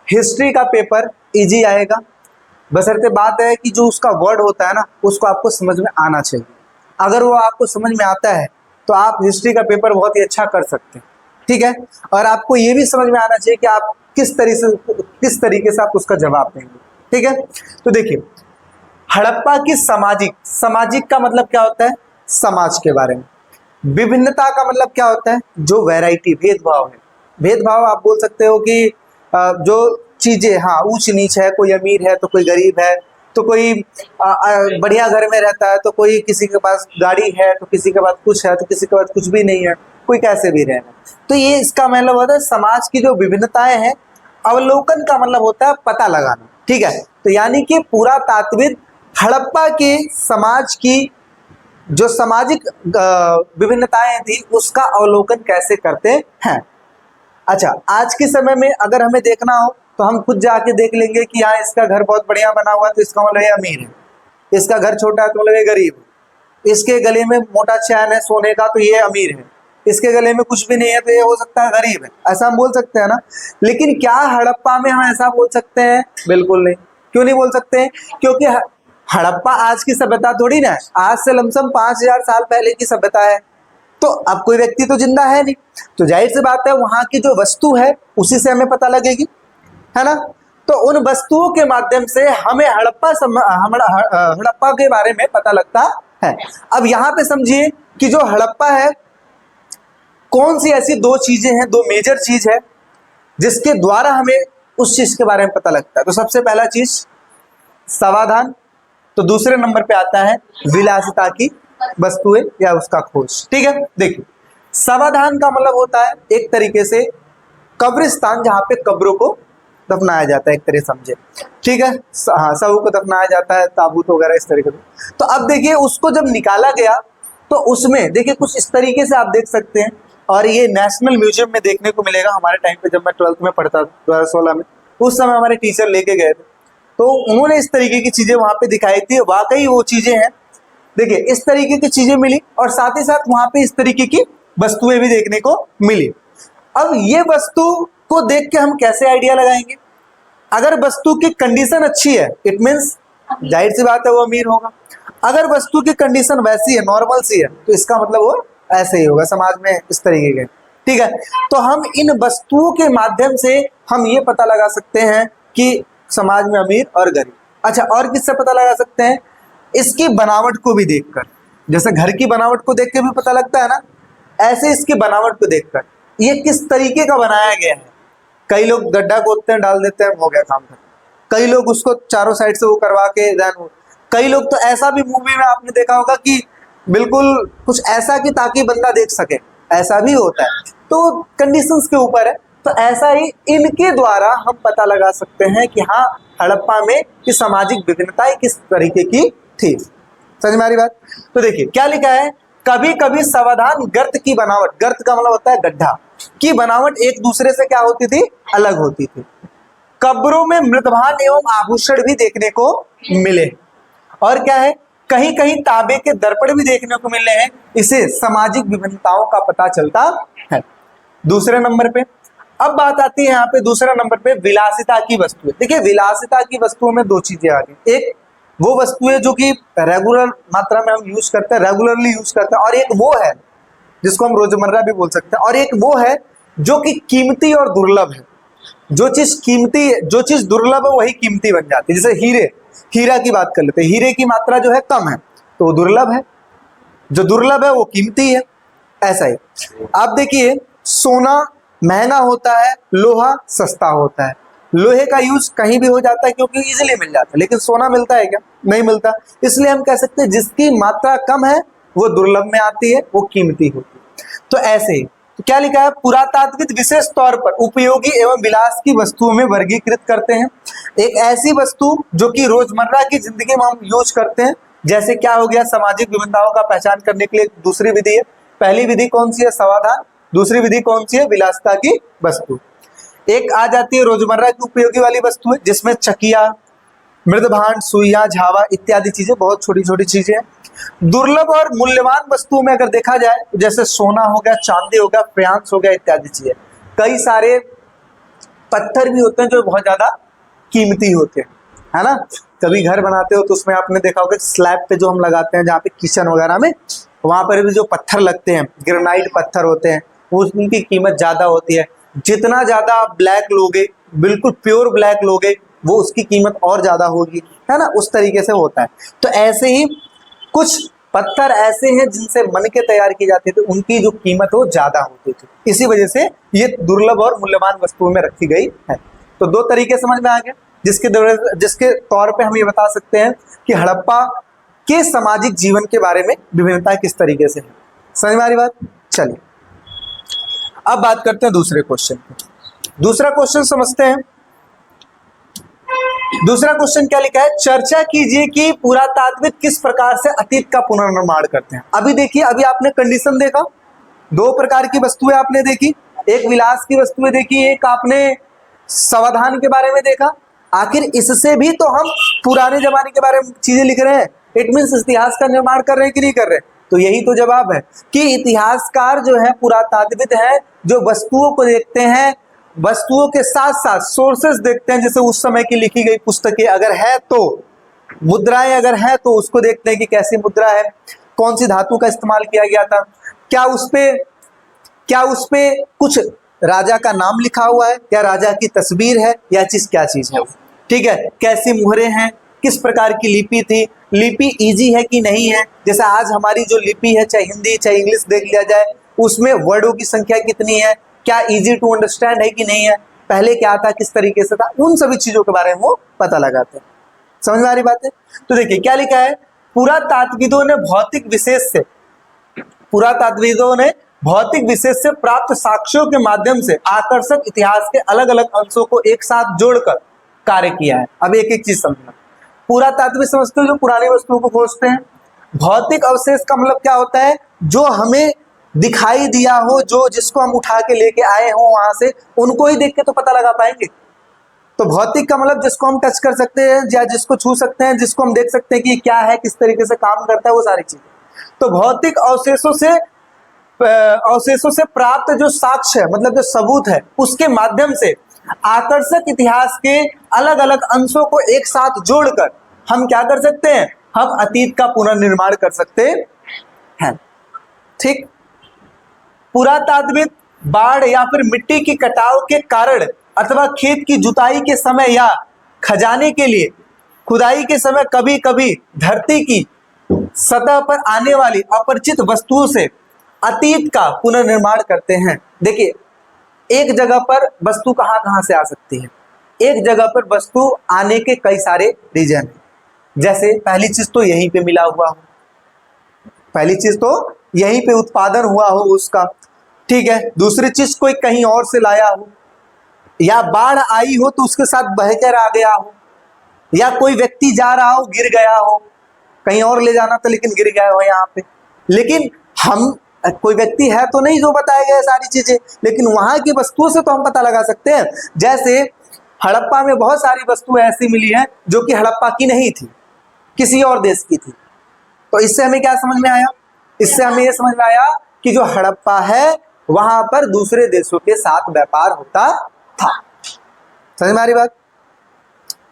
History का paper easy आएगा, बशर्ते बात है कि जो उसका वर्ड होता है ना उसको आपको समझ में आना चाहिए। अगर वो आपको समझ में आता है तो आप हिस्ट्री का पेपर बहुत ही अच्छा कर सकते हैं, ठीक है। और आपको ये भी समझ में आना चाहिए कि आप किस तरीके से आप उसका जवाब देंगे, ठीक है। तो देखिए, हड़प्पा की सामाजिक का मतलब क्या होता है, समाज के बारे में। विभिन्नता का मतलब क्या होता है, जो वैरायटी, भेदभाव है। भेदभाव आप बोल सकते हो कि जो चीजें, हाँ, ऊंच नीच है, कोई अमीर है तो कोई गरीब है, तो कोई बढ़िया घर में रहता है तो कोई, किसी के पास गाड़ी है तो किसी के पास कुछ है तो किसी के पास कुछ भी नहीं है, कोई कैसे भी रहना। तो ये इसका मतलब होता है समाज की जो विभिन्नताएं हैं। अवलोकन का मतलब होता है पता लगाना, ठीक है। तो यानी कि पूरा तात्विक हड़प्पा के समाज की जो सामाजिक विभिन्नताएं थी उसका अवलोकन कैसे करते हैं। अच्छा, आज के समय में अगर हमें देखना हो तो हम खुद जाके देख लेंगे कि यहाँ इसका घर बहुत बढ़िया बना हुआ है तो इसका मतलब ये अमीर है, इसका घर छोटा है तो मतलब ये गरीब है, इसके गले में मोटा चैन है सोने का तो ये अमीर है, इसके गले में कुछ भी नहीं है तो ये हो सकता है गरीब है। ऐसा हम बोल सकते हैं ना। लेकिन क्या हड़प्पा में हम ऐसा बोल सकते हैं? बिल्कुल नहीं। क्यों नहीं बोल सकते हैं? क्योंकि हड़प्पा आज की सभ्यता थोड़ी ना है, आज से लमसम 5000 साल पहले की सभ्यता है। तो अब कोई व्यक्ति तो जिंदा है नहीं, तो जाहिर सी बात है वहां की जो वस्तु है उसी से हमें पता लगेगी, है ना। तो उन वस्तुओं के माध्यम से हमें हड़प्पा के बारे में पता लगता है। अब यहाँ पे समझिए कि जो हड़प्पा है, कौन सी ऐसी दो चीजें हैं, दो मेजर चीज है जिसके द्वारा हमें उस चीज के बारे में पता लगता है। तो सबसे पहला चीज समाधान, तो दूसरे नंबर पे आता है विलासिता की वस्तुएं या उसका खोज, ठीक है। देखिए, समाधान का मतलब होता है एक तरीके से कब्रिस्तान, जहां पे कब्रों को दफनाया जाता है, एक तरह समझे, ठीक है। हाँ, सबों को दफनाया जाता है, ताबूत वगैरह इस तरीके से। तो अब देखिए, उसको जब निकाला गया तो उसमें देखिए कुछ इस तरीके से आप देख सकते हैं, और ये नेशनल म्यूजियम में देखने को मिलेगा। हमारे टाइम पे जब मैं 12th में पढ़ता था 2016 में, उस समय हमारे टीचर लेके गए थे तो उन्होंने इस तरीके की चीजें वहां पे दिखाई थी। वाकई वो चीजें हैं, देखिए इस तरीके की चीजें मिली, और साथ ही साथ वहां पे इस तरीके की वस्तुएं भी देखने को मिली। अब ये वस्तु को देख के हम कैसे आइडिया लगाएंगे? अगर वस्तु की कंडीशन अच्छी है, इट मीन्स जाहिर सी बात है वो अमीर होगा। अगर वस्तु की कंडीशन वैसी है, नॉर्मल सी है, तो इसका मतलब वो ऐसे ही होगा, समाज में इस तरीके के, ठीक है। तो हम इन वस्तुओं के माध्यम से हम ये पता लगा सकते हैं कि समाज में अमीर और गरीब। अच्छा, और किससे पता लगा सकते हैं? इसकी बनावट को भी देखकर, जैसे घर की बनावट को देख के भी पता लगता है ना, ऐसे इसकी बनावट को देखकर ये किस तरीके का बनाया गया है। कई लोग गड्ढा खोदते हैं, डाल देते हैं, हो गया काम खत्म। कई लोग उसको चारों साइड से वो करवा के देन, कई लोग तो ऐसा भी मूवी में आपने देखा होगा कि बिल्कुल कुछ ऐसा कि ताकि बंदा देख सके, ऐसा भी होता है। तो कंडीशंस के ऊपर है। तो ऐसा ही इनके द्वारा हम पता लगा सकते हैं कि हाँ, हड़प्पा में की सामाजिक विभिन्नताएं किस तरीके की थी। समझ में आ रही बात? तो देखिए क्या लिखा है, कभी कभी सावधान गर्त की बनावट, गर्त का मतलब होता है गड्ढा, की बनावट एक दूसरे से क्या होती थी? अलग होती थी। कब्रों में मृतभान एवं आभूषण भी देखने को मिले, और क्या है, कहीं कहीं तांबे के दर्पण भी देखने को मिले हैं। इसे सामाजिक विभिन्नताओं का पता चलता है। दूसरे नंबर पे अब बात आती है यहाँ पे, दूसरा नंबर पे विलासिता की वस्तुएं। देखिए, विलासिता की वस्तुओं में दो चीजें आ गई। एक वो वस्तुएं जो कि रेगुलर मात्रा में हम यूज करते हैं, रेगुलरली यूज करते हैं, और एक वो है जिसको हम रोजमर्रा भी बोल सकते हैं, और एक वो है जो कि कीमती और दुर्लभ है। जो चीज कीमती है, जो चीज दुर्लभ है वही कीमती बन जाती है। जैसे हीरा की बात कर लेते हैं, हीरे की मात्रा जो है कम है तो वो दुर्लभ है, जो दुर्लभ है वो कीमती है। ऐसा ही आप देखिए, सोना महंगा होता है, लोहा सस्ता होता है। लोहे का यूज कहीं भी हो जाता है क्योंकि इजीली मिल जाता है, लेकिन सोना मिलता है क्या? नहीं मिलता। इसलिए हम कह सकते हैं जिसकी मात्रा कम है वो दुर्लभ में आती है, वो कीमती होती है। तो ऐसे ही तो क्या लिखा है, पुरातात्विक विशेष तौर पर उपयोगी एवं विलास की वस्तुओं में वर्गीकृत करते हैं। एक ऐसी वस्तु जो कि रोजमर्रा की जिंदगी में हम यूज करते हैं, जैसे क्या हो गया, सामाजिक विभिन्नताओं का पहचान करने के लिए दूसरी विधि है। पहली विधि कौन सी है? समाधान। दूसरी विधि कौन सी है? विलासिता की वस्तु। एक आ जाती है रोजमर्रा की उपयोगी वाली वस्तु है, जिसमें चकिया, मृदभांड, सुइयां, झावा इत्यादि चीजें, बहुत छोटी छोटी चीजें हैं। दुर्लभ और मूल्यवान वस्तुओं में अगर देखा जाए तो जैसे सोना हो गया, चांदी हो गया, फ्यांस हो गया इत्यादि चीजें। कई सारे पत्थर भी होते हैं जो बहुत ज्यादा कीमती होते हैं, है ना। कभी घर बनाते हो तो उसमें आपने देखा होगा स्लैब पे जो हम लगाते हैं, जहाँ पे किचन वगैरह में, वहां पर भी जो पत्थर लगते हैं ग्रेनाइट पत्थर होते हैं, वो उनकी कीमत ज्यादा होती है। जितना ज्यादा आप ब्लैक लोगे, बिल्कुल प्योर ब्लैक लोगे, वो उसकी कीमत और ज्यादा होगी, है ना। उस तरीके से होता है। तो ऐसे ही कुछ पत्थर ऐसे हैं जिनसे बन के तैयार की जाती थी, उनकी जो कीमत वो ज्यादा होती थी, इसी वजह से ये दुर्लभ और मूल्यवान वस्तुओं में रखी गई है। तो दो तरीके समझ में आ गए, जिसके तौर पे हम ये बता सकते हैं कि हड़प्पा के सामाजिक जीवन के बारे में विभिन्नता किस तरीके से है। समझ में आ रही बात। चलिए अब बात करते हैं दूसरे क्वेश्चन की। दूसरा क्वेश्चन समझते हैं। दूसरा क्वेश्चन क्या लिखा है, चर्चा कीजिए कि पुरातात्विक किस प्रकार से अतीत का पुनर्निर्माण करते हैं। अभी देखिए, अभी आपने कंडीशन देखा, दो प्रकार की वस्तुएं आपने देखी, एक विलास की वस्तुएं देखी, एक आपने समाधान के बारे में देखा। आखिर इससे भी तो हम पुराने जमाने के बारे में चीजें लिख रहे हैं, इट मीन्स इतिहास का निर्माण कर रहे हैं कि नहीं कर रहे। तो यही तो जवाब है कि इतिहासकार जो है, पुरातात्विद है, जो वस्तुओं को देखते हैं, वस्तुओं के साथ साथ सोर्सेस देखते हैं, जैसे उस समय की लिखी गई पुस्तकें अगर है तो, मुद्राएं अगर है तो उसको देखते हैं कि कैसी मुद्रा है, कौन सी धातु का इस्तेमाल किया गया था, क्या उस पे कुछ राजा का नाम लिखा हुआ है, क्या राजा की तस्वीर है, या चीज क्या चीज है, ठीक है, कैसी मुहरें हैं, किस प्रकार की लिपि थी, लिपि इजी है कि नहीं है। जैसे आज हमारी जो लिपि है, चाहे हिंदी चाहे इंग्लिश देख लिया जाए, उसमें वर्डों की संख्या कितनी है, क्या इजी टू अंडरस्टैंड है कि नहीं है, पहले क्या था, किस तरीके से था, उन सभी चीजों के बारे में वो पता लगाते हैं। समझ में आ रही बात है। तो देखिए क्या लिखा है, पुरातात्विदों ने भौतिक विशेष से प्राप्त साक्ष्यों के माध्यम से आकर्षक इतिहास के अलग अलग अंशों को एक साथ जोड़कर कार्य किया है। अब एक एक चीज समझना। पुरातात्विक समझते हो जो पुरानी वस्तुओं को खोजते हैं। भौतिक अवशेष का मतलब क्या होता है, जो हमें दिखाई दिया हो, जो जिसको हम उठा के लेके आए हो वहां से, उनको ही देख के तो पता लगा पाएंगे। तो भौतिक का मतलब जिसको हम टच कर सकते हैं, या जिसको छू सकते हैं, जिसको हम देख सकते हैं कि क्या है, किस तरीके से काम करता है, वो सारी चीजें। तो भौतिक अवशेषों से प्राप्त जो साक्ष्य है, मतलब जो सबूत है, उसके माध्यम से आकर्षक इतिहास के अलग अलग अंशों को एक साथ जोड़कर हम क्या कर सकते हैं, हम अतीत का पुनर्निर्माण कर सकते हैं। ठीक। पुरातात्विक बाढ़ या फिर मिट्टी की कटाव के कारण अथवा खेत की जुताई के समय या खजाने के लिए खुदाई के समय कभी कभी धरती की सतह पर आने वाली अपरिचित वस्तुओं से अतीत का पुनर्निर्माण करते हैं। देखिए, एक जगह पर वस्तु कहां कहां से आ सकती है, एक जगह पर वस्तु आने के कई सारे रीजन हैं। जैसे पहली चीज तो यहीं पे मिला हुआ हो, पहली चीज तो यहीं पे उत्पादन हुआ हो उसका, ठीक है। दूसरी चीज कोई कहीं और से लाया हो, या बाढ़ आई हो तो उसके साथ बहकर आ गया हो, या कोई व्यक्ति जा रहा हो गिर गया हो, कहीं और ले जाना था लेकिन गिर गया हो यहाँ पे। लेकिन हम कोई व्यक्ति है तो नहीं जो बताया गया सारी चीजें, लेकिन वहां की वस्तुओं से तो हम पता लगा सकते हैं। जैसे हड़प्पा में बहुत सारी वस्तुएं ऐसी मिली हैं जो कि हड़प्पा की नहीं थी, किसी और देश की थी। तो इससे हमें क्या समझ में आया, इससे हमें यह समझ में आया कि जो हड़प्पा है वहां पर दूसरे देशों के साथ व्यापार होता था। समझ में आ रही बात।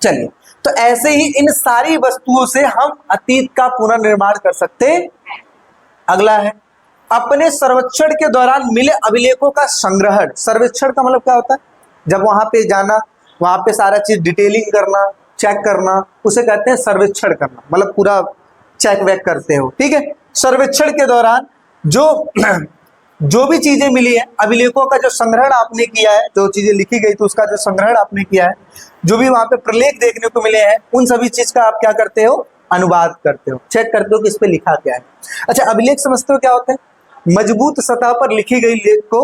चलिए, तो ऐसे ही इन सारी वस्तुओं से हम अतीत का पुनर्निर्माण कर सकते। अगला है अपने सर्वेक्षण के दौरान मिले अभिलेखों का संग्रहण। सर्वेक्षण का मतलब क्या होता है, जब वहां पे जाना, वहां पे सारा चीज डिटेलिंग करना, चेक करना, उसे कहते हैं सर्वेक्षण करना, मतलब पूरा चेक वेक करते हो, ठीक है। सर्वेक्षण के दौरान जो भी चीजें मिली है, अभिलेखों का जो संग्रहण आपने किया है, जो चीजें लिखी गई तो उसका जो संग्रहण आपने किया है, जो भी वहां पे प्रलेख देखने को मिले हैं, उन सभी चीज का आप क्या करते हो, अनुवाद करते हो, चेक करते हो कि इस पे लिखा क्या है। अच्छा, अभिलेख समझते हो क्या होते हैं, मजबूत सतह पर लिखी गई लेख को,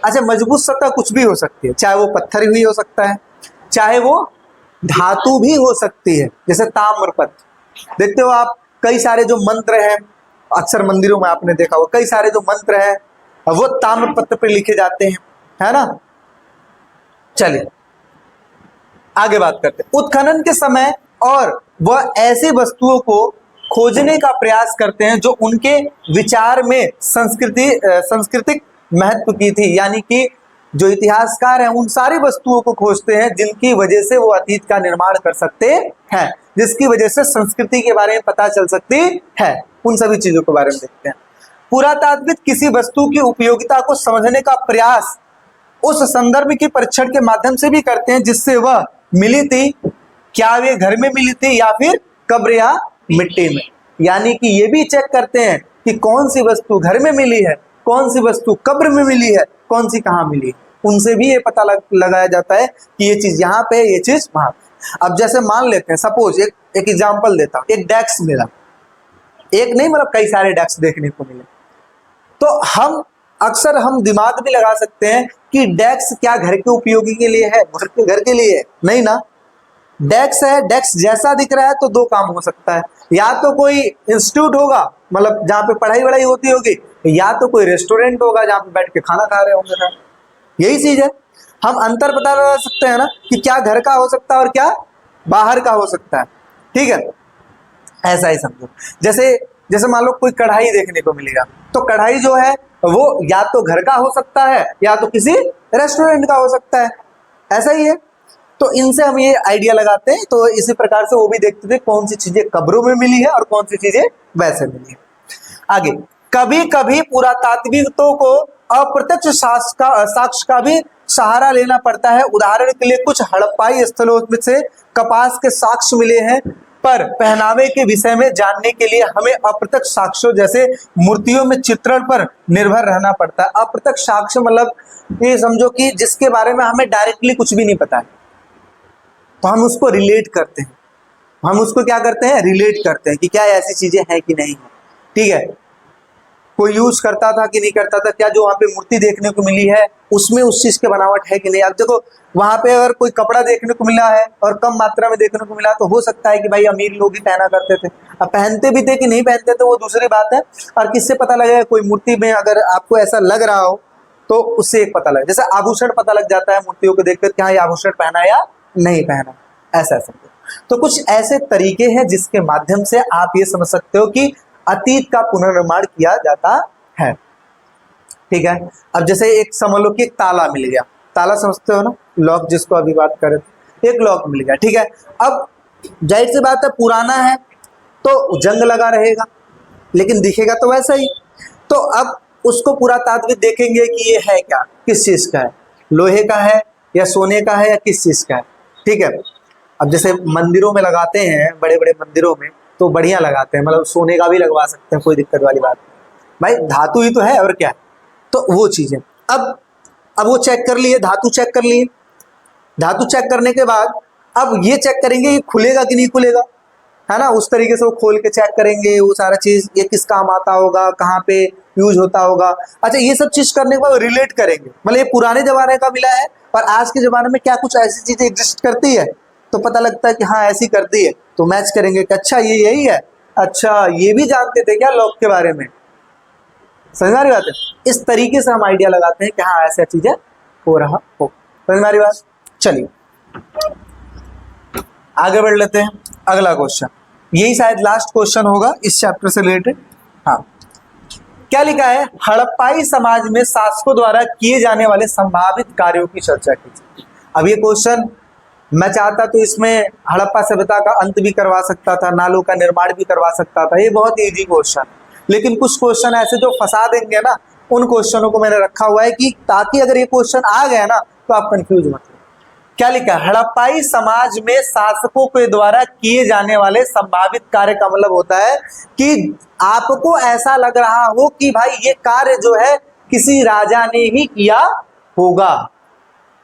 अच्छा मजबूत सतह कुछ भी हो सकती है, चाहे वो पत्थर भी हो सकता है, चाहे वो धातु भी हो सकती है, जैसे ताम्रपत्र। देखते हो आप कई सारे जो मंत्र हैं, अक्सर मंदिरों में आपने देखा होगा, कई सारे जो मंत्र हैं वो ताम्रपत्र पर लिखे जाते हैं, है ना। चलिए आगे बात करते हैं। उत्खनन के समय और वह ऐसी वस्तुओं को खोजने का प्रयास करते हैं जो उनके विचार में सांस्कृतिक महत्व की थी, यानी कि जो इतिहासकार हैं उन सारी वस्तुओं को खोजते हैं जिनकी वजह से वो अतीत का निर्माण कर सकते हैं, जिसकी वजह से संस्कृति के बारे में पता चल सकती है, उन सभी चीजों के बारे में देखते हैं। पुरातात्विक किसी वस्तु की उपयोगिता को समझने का प्रयास उस संदर्भ की परीक्षण के माध्यम से भी करते हैं जिससे वह मिली थी, क्या वे घर में मिली थी या फिर कब्र या मिट्टी में। यानी कि ये भी चेक करते हैं कि कौन सी वस्तु घर में मिली है, कौन सी वस्तु कब्र में मिली है, कौन सी कहाँ मिली है। उनसे भी ये पता लगाया जाता है कि ये चीज यहाँ पे है, ये चीज वहां पे। अब जैसे मान लेते हैं, सपोज एक एग्जांपल देता हूं, एक डेस्क मिला, एक नहीं मतलब कई सारे डेस्क देखने को मिले, तो हम अक्सर हम दिमाग भी लगा सकते हैं कि डेस्क क्या घर के उपयोगी के लिए है, घर के लिए है? नहीं ना। डेस्क है, डेस्क जैसा दिख रहा है तो दो काम हो सकता है, या तो कोई इंस्टीट्यूट होगा मतलब जहाँ पे पढ़ाई वढ़ाई होती होगी, या तो कोई रेस्टोरेंट होगा जहाँ पे बैठ के खाना खा रहे होंगे। यही चीज है, हम अंतर पता लगा सकते हैं ना कि क्या घर का हो सकता है और क्या बाहर का हो सकता है। ठीक है, ऐसा ही समझो। जैसे मान लो कोई कढ़ाई देखने को मिलेगा, तो कढ़ाई जो है वो या तो घर का हो सकता है या तो किसी रेस्टोरेंट का हो सकता है, ऐसा ही है। तो इनसे हम ये आइडिया लगाते हैं। तो इसी प्रकार से वो भी देखते थे कौन सी चीजें कब्रों में मिली है और कौन सी चीजें वैसे मिली है। आगे, कभी कभी पुरातात्विकों को अप्रत्यक्ष साक्ष्य का भी सहारा लेना पड़ता है। उदाहरण के लिए कुछ हड़प्पाई स्थलों में से कपास के साक्ष्य मिले हैं, पर पहनावे के विषय में जानने के लिए हमें अप्रत्यक्ष साक्ष्यों जैसे मूर्तियों में चित्रण पर निर्भर रहना पड़ता है। अप्रत्यक्ष साक्ष्य मतलब ये समझो कि जिसके बारे में हमें डायरेक्टली कुछ भी नहीं पता है, तो हम उसको रिलेट करते हैं। हम उसको क्या करते हैं? रिलेट करते हैं कि क्या ऐसी चीजें हैं कि नहीं है। ठीक है, कोई यूज करता था कि नहीं करता था, क्या जो वहां पे मूर्ति देखने को मिली है उसमें उस चीज की बनावट है कि नहीं। अब देखो वहां पे अगर कोई कपड़ा देखने को मिला है और कम मात्रा में देखने को मिला तो हो सकता है कि भाई अमीर लोग ही पहना करते थे। अब पहनते भी थे कि नहीं पहनते थे वो दूसरी बात है। और किससे पता लगेगा? कोई मूर्ति में अगर आपको ऐसा लग रहा हो तो उससे एक पता लगे, जैसे आभूषण पता लग जाता है मूर्तियों को देखकर क्या ये आभूषण पहना या नहीं पहना, ऐसा समझो। तो कुछ ऐसे तरीके हैं जिसके माध्यम से आप ये समझ सकते हो कि अतीत का पुनर्निर्माण किया जाता है। ठीक है, अब जैसे एक समझ लो कि एक ताला मिल गया, ताला समझते हो ना, लॉक जिसको अभी बात कर रहे थे, एक लॉक मिल गया। ठीक है, अब जाहिर सी बात है पुराना है तो जंग लगा रहेगा, लेकिन दिखेगा तो वैसा ही। तो अब उसको पुरातात्विक देखेंगे कि ये है क्या, किस चीज का है, लोहे का है या सोने का है या किस चीज का है। ठीक है, अब जैसे मंदिरों में लगाते हैं, बड़े बड़े मंदिरों में तो बढ़िया लगाते हैं, मतलब सोने का भी लगवा सकते हैं, कोई दिक्कत वाली बात नहीं, भाई धातु ही तो है और क्या है। तो वो चीजें अब वो चेक कर लिए, धातु चेक कर लिए। धातु चेक करने के बाद अब ये चेक करेंगे ये खुलेगा कि नहीं खुलेगा, है ना। उस तरीके से वो खोल के चेक करेंगे वो सारा चीज, ये किस काम आता होगा, कहाँ पे यूज होता होगा। अच्छा, ये सब चीज करने के बाद रिलेट करेंगे, मतलब ये पुराने जमाने का मिला है और आज के जमाने में क्या कुछ ऐसी चीजें एग्जिस्ट करती है, तो पता लगता है कि हाँ ऐसी करती है, तो मैच करेंगे कि अच्छा ये यही है, अच्छा ये भी जानते थे क्या लॉक के बारे में। समझ में आ रही बात है? इस तरीके से हम आइडिया लगाते हैं कि हाँ ऐसा चीजें हो रहा हो। समझ में आ रही बात? चलिए आगे बढ़ लेते हैं। अगला क्वेश्चन, यही शायद लास्ट क्वेश्चन होगा इस चैप्टर से रिलेटेड। हाँ, क्या लिखा है? हड़प्पाई समाज में शासकों द्वारा किए जाने वाले संभावित कार्यों की चर्चा कीजिए। अब ये क्वेश्चन मैं चाहता तो इसमें हड़प्पा सभ्यता का अंत भी करवा सकता था, नालों का निर्माण भी करवा सकता था, ये बहुत इजी क्वेश्चन। लेकिन कुछ क्वेश्चन ऐसे जो फंसा देंगे ना, उन क्वेश्चनों को मैंने रखा हुआ है कि ताकि अगर ये क्वेश्चन आ गया ना तो आप कंफ्यूज मत हो। क्या लिखा है? हड़प्पाई समाज में शासकों के द्वारा किए जाने वाले संभावित कार्य का मतलब होता है कि आपको ऐसा लग रहा हो कि भाई ये कार्य जो है किसी राजा ने ही किया होगा,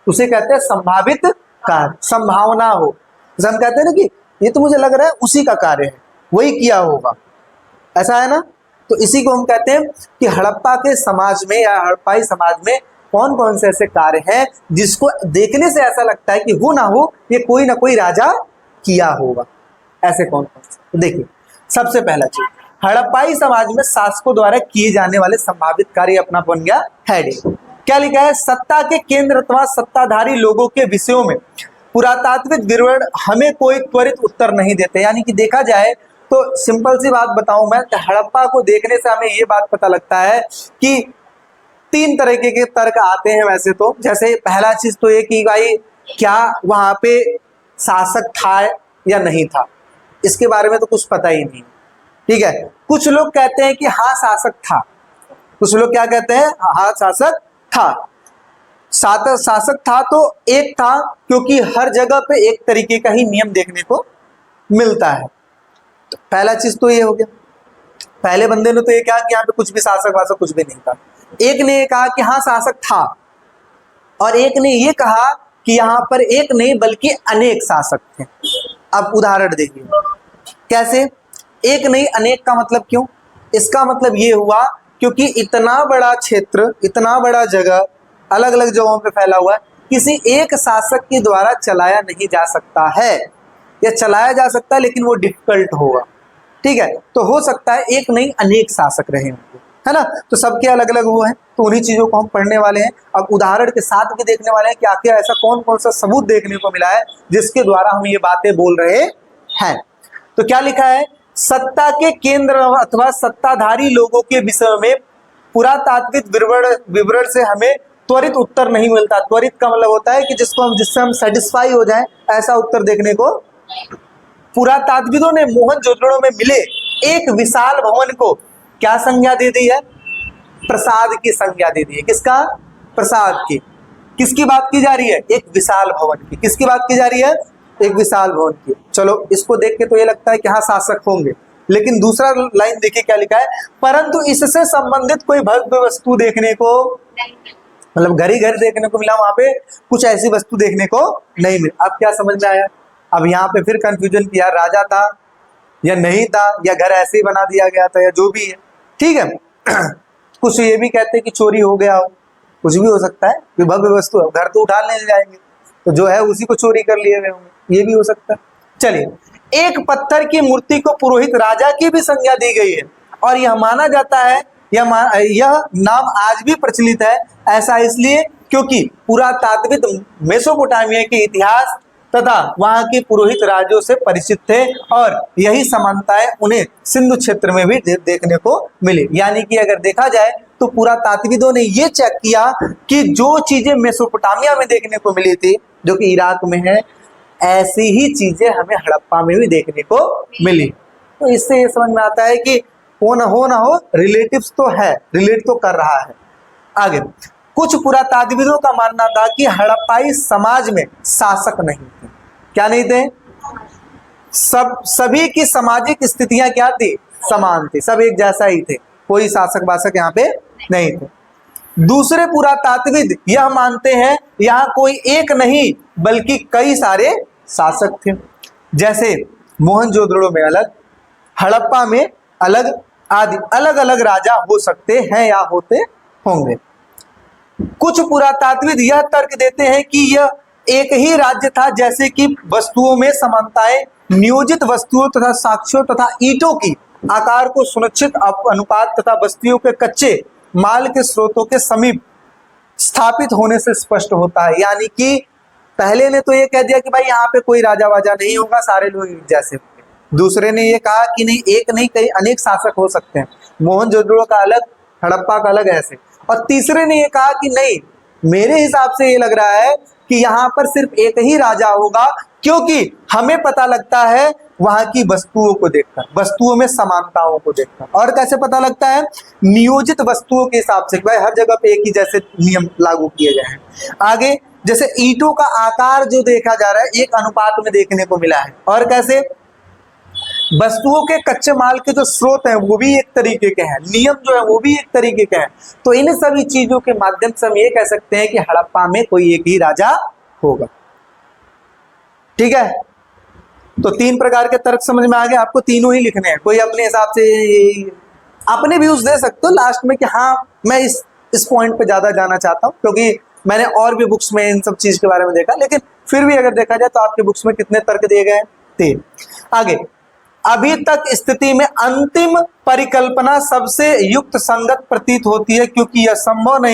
उसे कहते हैं संभावित कार्य। संभावना हो, जैसे हम कहते हैं ना कि ये तो मुझे लग रहा है उसी का कार्य है, वही किया होगा, ऐसा है ना। तो इसी को हम कहते हैं कि हड़प्पा के समाज में या हड़प्पाई समाज में कौन कौन से ऐसे कार्य हैं जिसको देखने से ऐसा लगता है कि हो ना हो ये कोई ना कोई राजा किया होगा। ऐसे कौन कौन से? तो देखिए, सबसे पहला चीज, हड़प्पाई समाज में शासकों द्वारा किए जाने वाले संभावित कार्य अपना बन गया हेडिंग। क्या लिखा है? सत्ता के केंद्र अथवा सत्ताधारी लोगों के विषयों में पुरातात्विक विवरण हमें कोई त्वरित उत्तर नहीं देते। यानी कि देखा जाए तो सिंपल सी बात बताऊं मैं, हड़प्पा को देखने से हमें ये बात पता लगता है कि तीन तरीके के तर्क आते हैं वैसे तो। जैसे पहला चीज तो ये कि भाई क्या वहां पे शासक था या नहीं था, इसके बारे में तो कुछ पता ही नहीं। ठीक है, कुछ लोग कहते हैं कि हाँ शासक था, कुछ लोग क्या कहते हैं, हाँ शासक था। शासक था तो एक था, क्योंकि हर जगह पे एक तरीके का ही नियम देखने को मिलता है। तो पहला चीज तो ये हो गया। पहले बंदे ने तो ये कहा कि यहाँ पे कुछ भी शासक वासक कुछ भी नहीं था। एक ने ये कहा कि हाँ शासक था, और एक ने ये कहा कि यहाँ पर एक नहीं बल्कि अनेक शासक थे। अब उदाहरण देखिए कैसे, एक नहीं अनेक का मतलब क्यों? इसका मतलब ये हुआ क्योंकि इतना बड़ा क्षेत्र, इतना बड़ा जगह अलग अलग जगहों पे फैला हुआ है, किसी एक शासक के द्वारा चलाया नहीं जा सकता है, या चलाया जा सकता है लेकिन वो डिफिकल्ट होगा। ठीक है, तो हो सकता है एक नहीं अनेक शासक रहे होंगे, है ना। तो सबके अलग अलग वो हैं, तो उन्हीं चीजों को हम पढ़ने वाले हैं। अब उदाहरण के साथ भी देखने वाले हैं कि आखिर ऐसा कौन कौन सा सबूत देखने को मिला है जिसके द्वारा हम ये बातें बोल रहे हैं। तो क्या लिखा है, सत्ता के केंद्र अथवा सत्ताधारी लोगों के विषय में पुरातात्विक विवरण से हमें त्वरित उत्तर नहीं मिलता। त्वरित का मतलब होता है कि जिससे हम सेटिस्फाई हो जाएं, ऐसा उत्तर देखने को। पुरातात्विदों ने मोहनजोदड़ो में मिले एक विशाल भवन को क्या संज्ञा दे दी है? प्रसाद की संज्ञा दे दी है। किसका? प्रसाद की। किसकी बात की जा रही है? एक विशाल भवन की। किसकी बात की जा रही है? एक विशाल भवन की। चलो इसको देख के तो ये लगता है कि हाँ शासक होंगे, लेकिन दूसरा लाइन देखिए क्या लिखा है, परंतु इससे संबंधित कोई भव्य वस्तु देखने को, मतलब घर ही घर देखने को मिला, वहां पे कुछ ऐसी वस्तु देखने को नहीं मिली। अब क्या समझ में आया? अब यहाँ पे फिर कंफ्यूजन किया, राजा था या नहीं था, या घर ऐसे ही बना दिया गया था, या जो भी है। ठीक है कुछ ये भी कहते हैं कि चोरी हो गया हो, कुछ भी हो सकता है, कि भव्य वस्तु है, घर तो उठा ले जाएंगे, तो जो है उसी को चोरी कर लिए हुए होंगे, ये भी हो सकता है। चलिए, एक पत्थर की मूर्ति को पुरोहित राजा की भी संज्ञा दी गई है, और यह माना जाता है, यह नाम आज भी प्रचलित है। ऐसा इसलिए क्योंकि पुरातात्विक मेसोपोटामिया के इतिहास तथा वहां के पुरोहित राज्यों से परिचित थे, और यही समानताएं उन्हें सिंधु क्षेत्र में भी देखने को मिली। यानी कि अगर देखा जाए तो पुरातात्विदों ने ये चेक किया कि जो चीजें मेसोपोटामिया में देखने को मिली थी, जो कि इराक में है, ऐसी ही चीजें हमें हड़प्पा में भी देखने को मिली। तो इससे ये समझ में आता है कि हो ना हो रिलेटिव्स तो है, रिलेट तो कर रहा है। आगे, कुछ पुरातात्विदों का मानना था कि हड़प्पाई समाज में शासक नहीं थे। क्या नहीं थे? सभी की सामाजिक स्थितियां क्या थी? समान थी, सब एक जैसा ही थे, कोई शासक वासक यहाँ पे नहीं थे। दूसरे पुरातात्विद यह मानते हैं यहाँ कोई एक नहीं बल्कि कई सारे शासक थे। जैसे मोहनजोदड़ो में अलग, हड़प्पा में अलग, आदि अलग अलग राजा हो सकते हैं या होते होंगे। कुछ पुरातात्विद यह तर्क देते हैं कि यह एक ही राज्य था, जैसे कि वस्तुओं में समानताएं, नियोजित वस्तुओं तथा साक्ष्यों तथा ईंटों की आकार को सुनिश्चित अनुपात तथा बस्तियों के कच्चे माल के स्रोतों के समीप स्थापित होने से स्पष्ट होता है। यानी कि पहले ने तो ये कह दिया कि भाई यहाँ पे कोई राजा वाजा नहीं होगा, सारे लोग एक जैसे होंगे। दूसरे ने ये कहा कि नहीं, एक नहीं कई अनेक शासक हो सकते हैं, मोहनजोदड़ो का अलग, हड़प्पा का अलग, ऐसे। और तीसरे ने ये कहा कि नहीं, मेरे हिसाब से ये लग रहा है कि यहाँ पर सिर्फ एक ही राजा होगा, क्योंकि हमें पता लगता है वहां की वस्तुओं को देखकर, वस्तुओं में समानताओं को देखकर। और कैसे पता लगता है? नियोजित वस्तुओं के हिसाब से, भाई हर जगह पे एक ही जैसे नियम लागू किए गए हैं। आगे, जैसे ईंटों का आकार जो देखा जा रहा है एक अनुपात में देखने को मिला है। और कैसे? वस्तुओं के कच्चे माल के जो स्रोत हैं वो भी एक तरीके के हैं, नियम जो है वो भी एक तरीके के हैं। तो इन सभी चीजों के माध्यम से हम ये कह सकते हैं कि हड़प्पा में कोई एक ही राजा होगा। ठीक है, तो तीन प्रकार के तर्क समझ में आ गए। आपको तीनों ही लिखने हैं, कोई अपने हिसाब से अपने व्यूज दे सकते हो लास्ट में कि हाँ मैं इस पॉइंट पे ज्यादा जाना चाहता हूँ, क्योंकि मैंने और भी बुक्स में इन सब चीज के बारे में देखा, लेकिन फिर भी अगर देखा जाए तो आपके बुक्स में कितने तर्क दिए गए? 3। आगे, अभी तक स्थिति में अंतिम परिकल्पना सबसे युक्त संगत प्रतीत होती है, क्योंकि यह संभव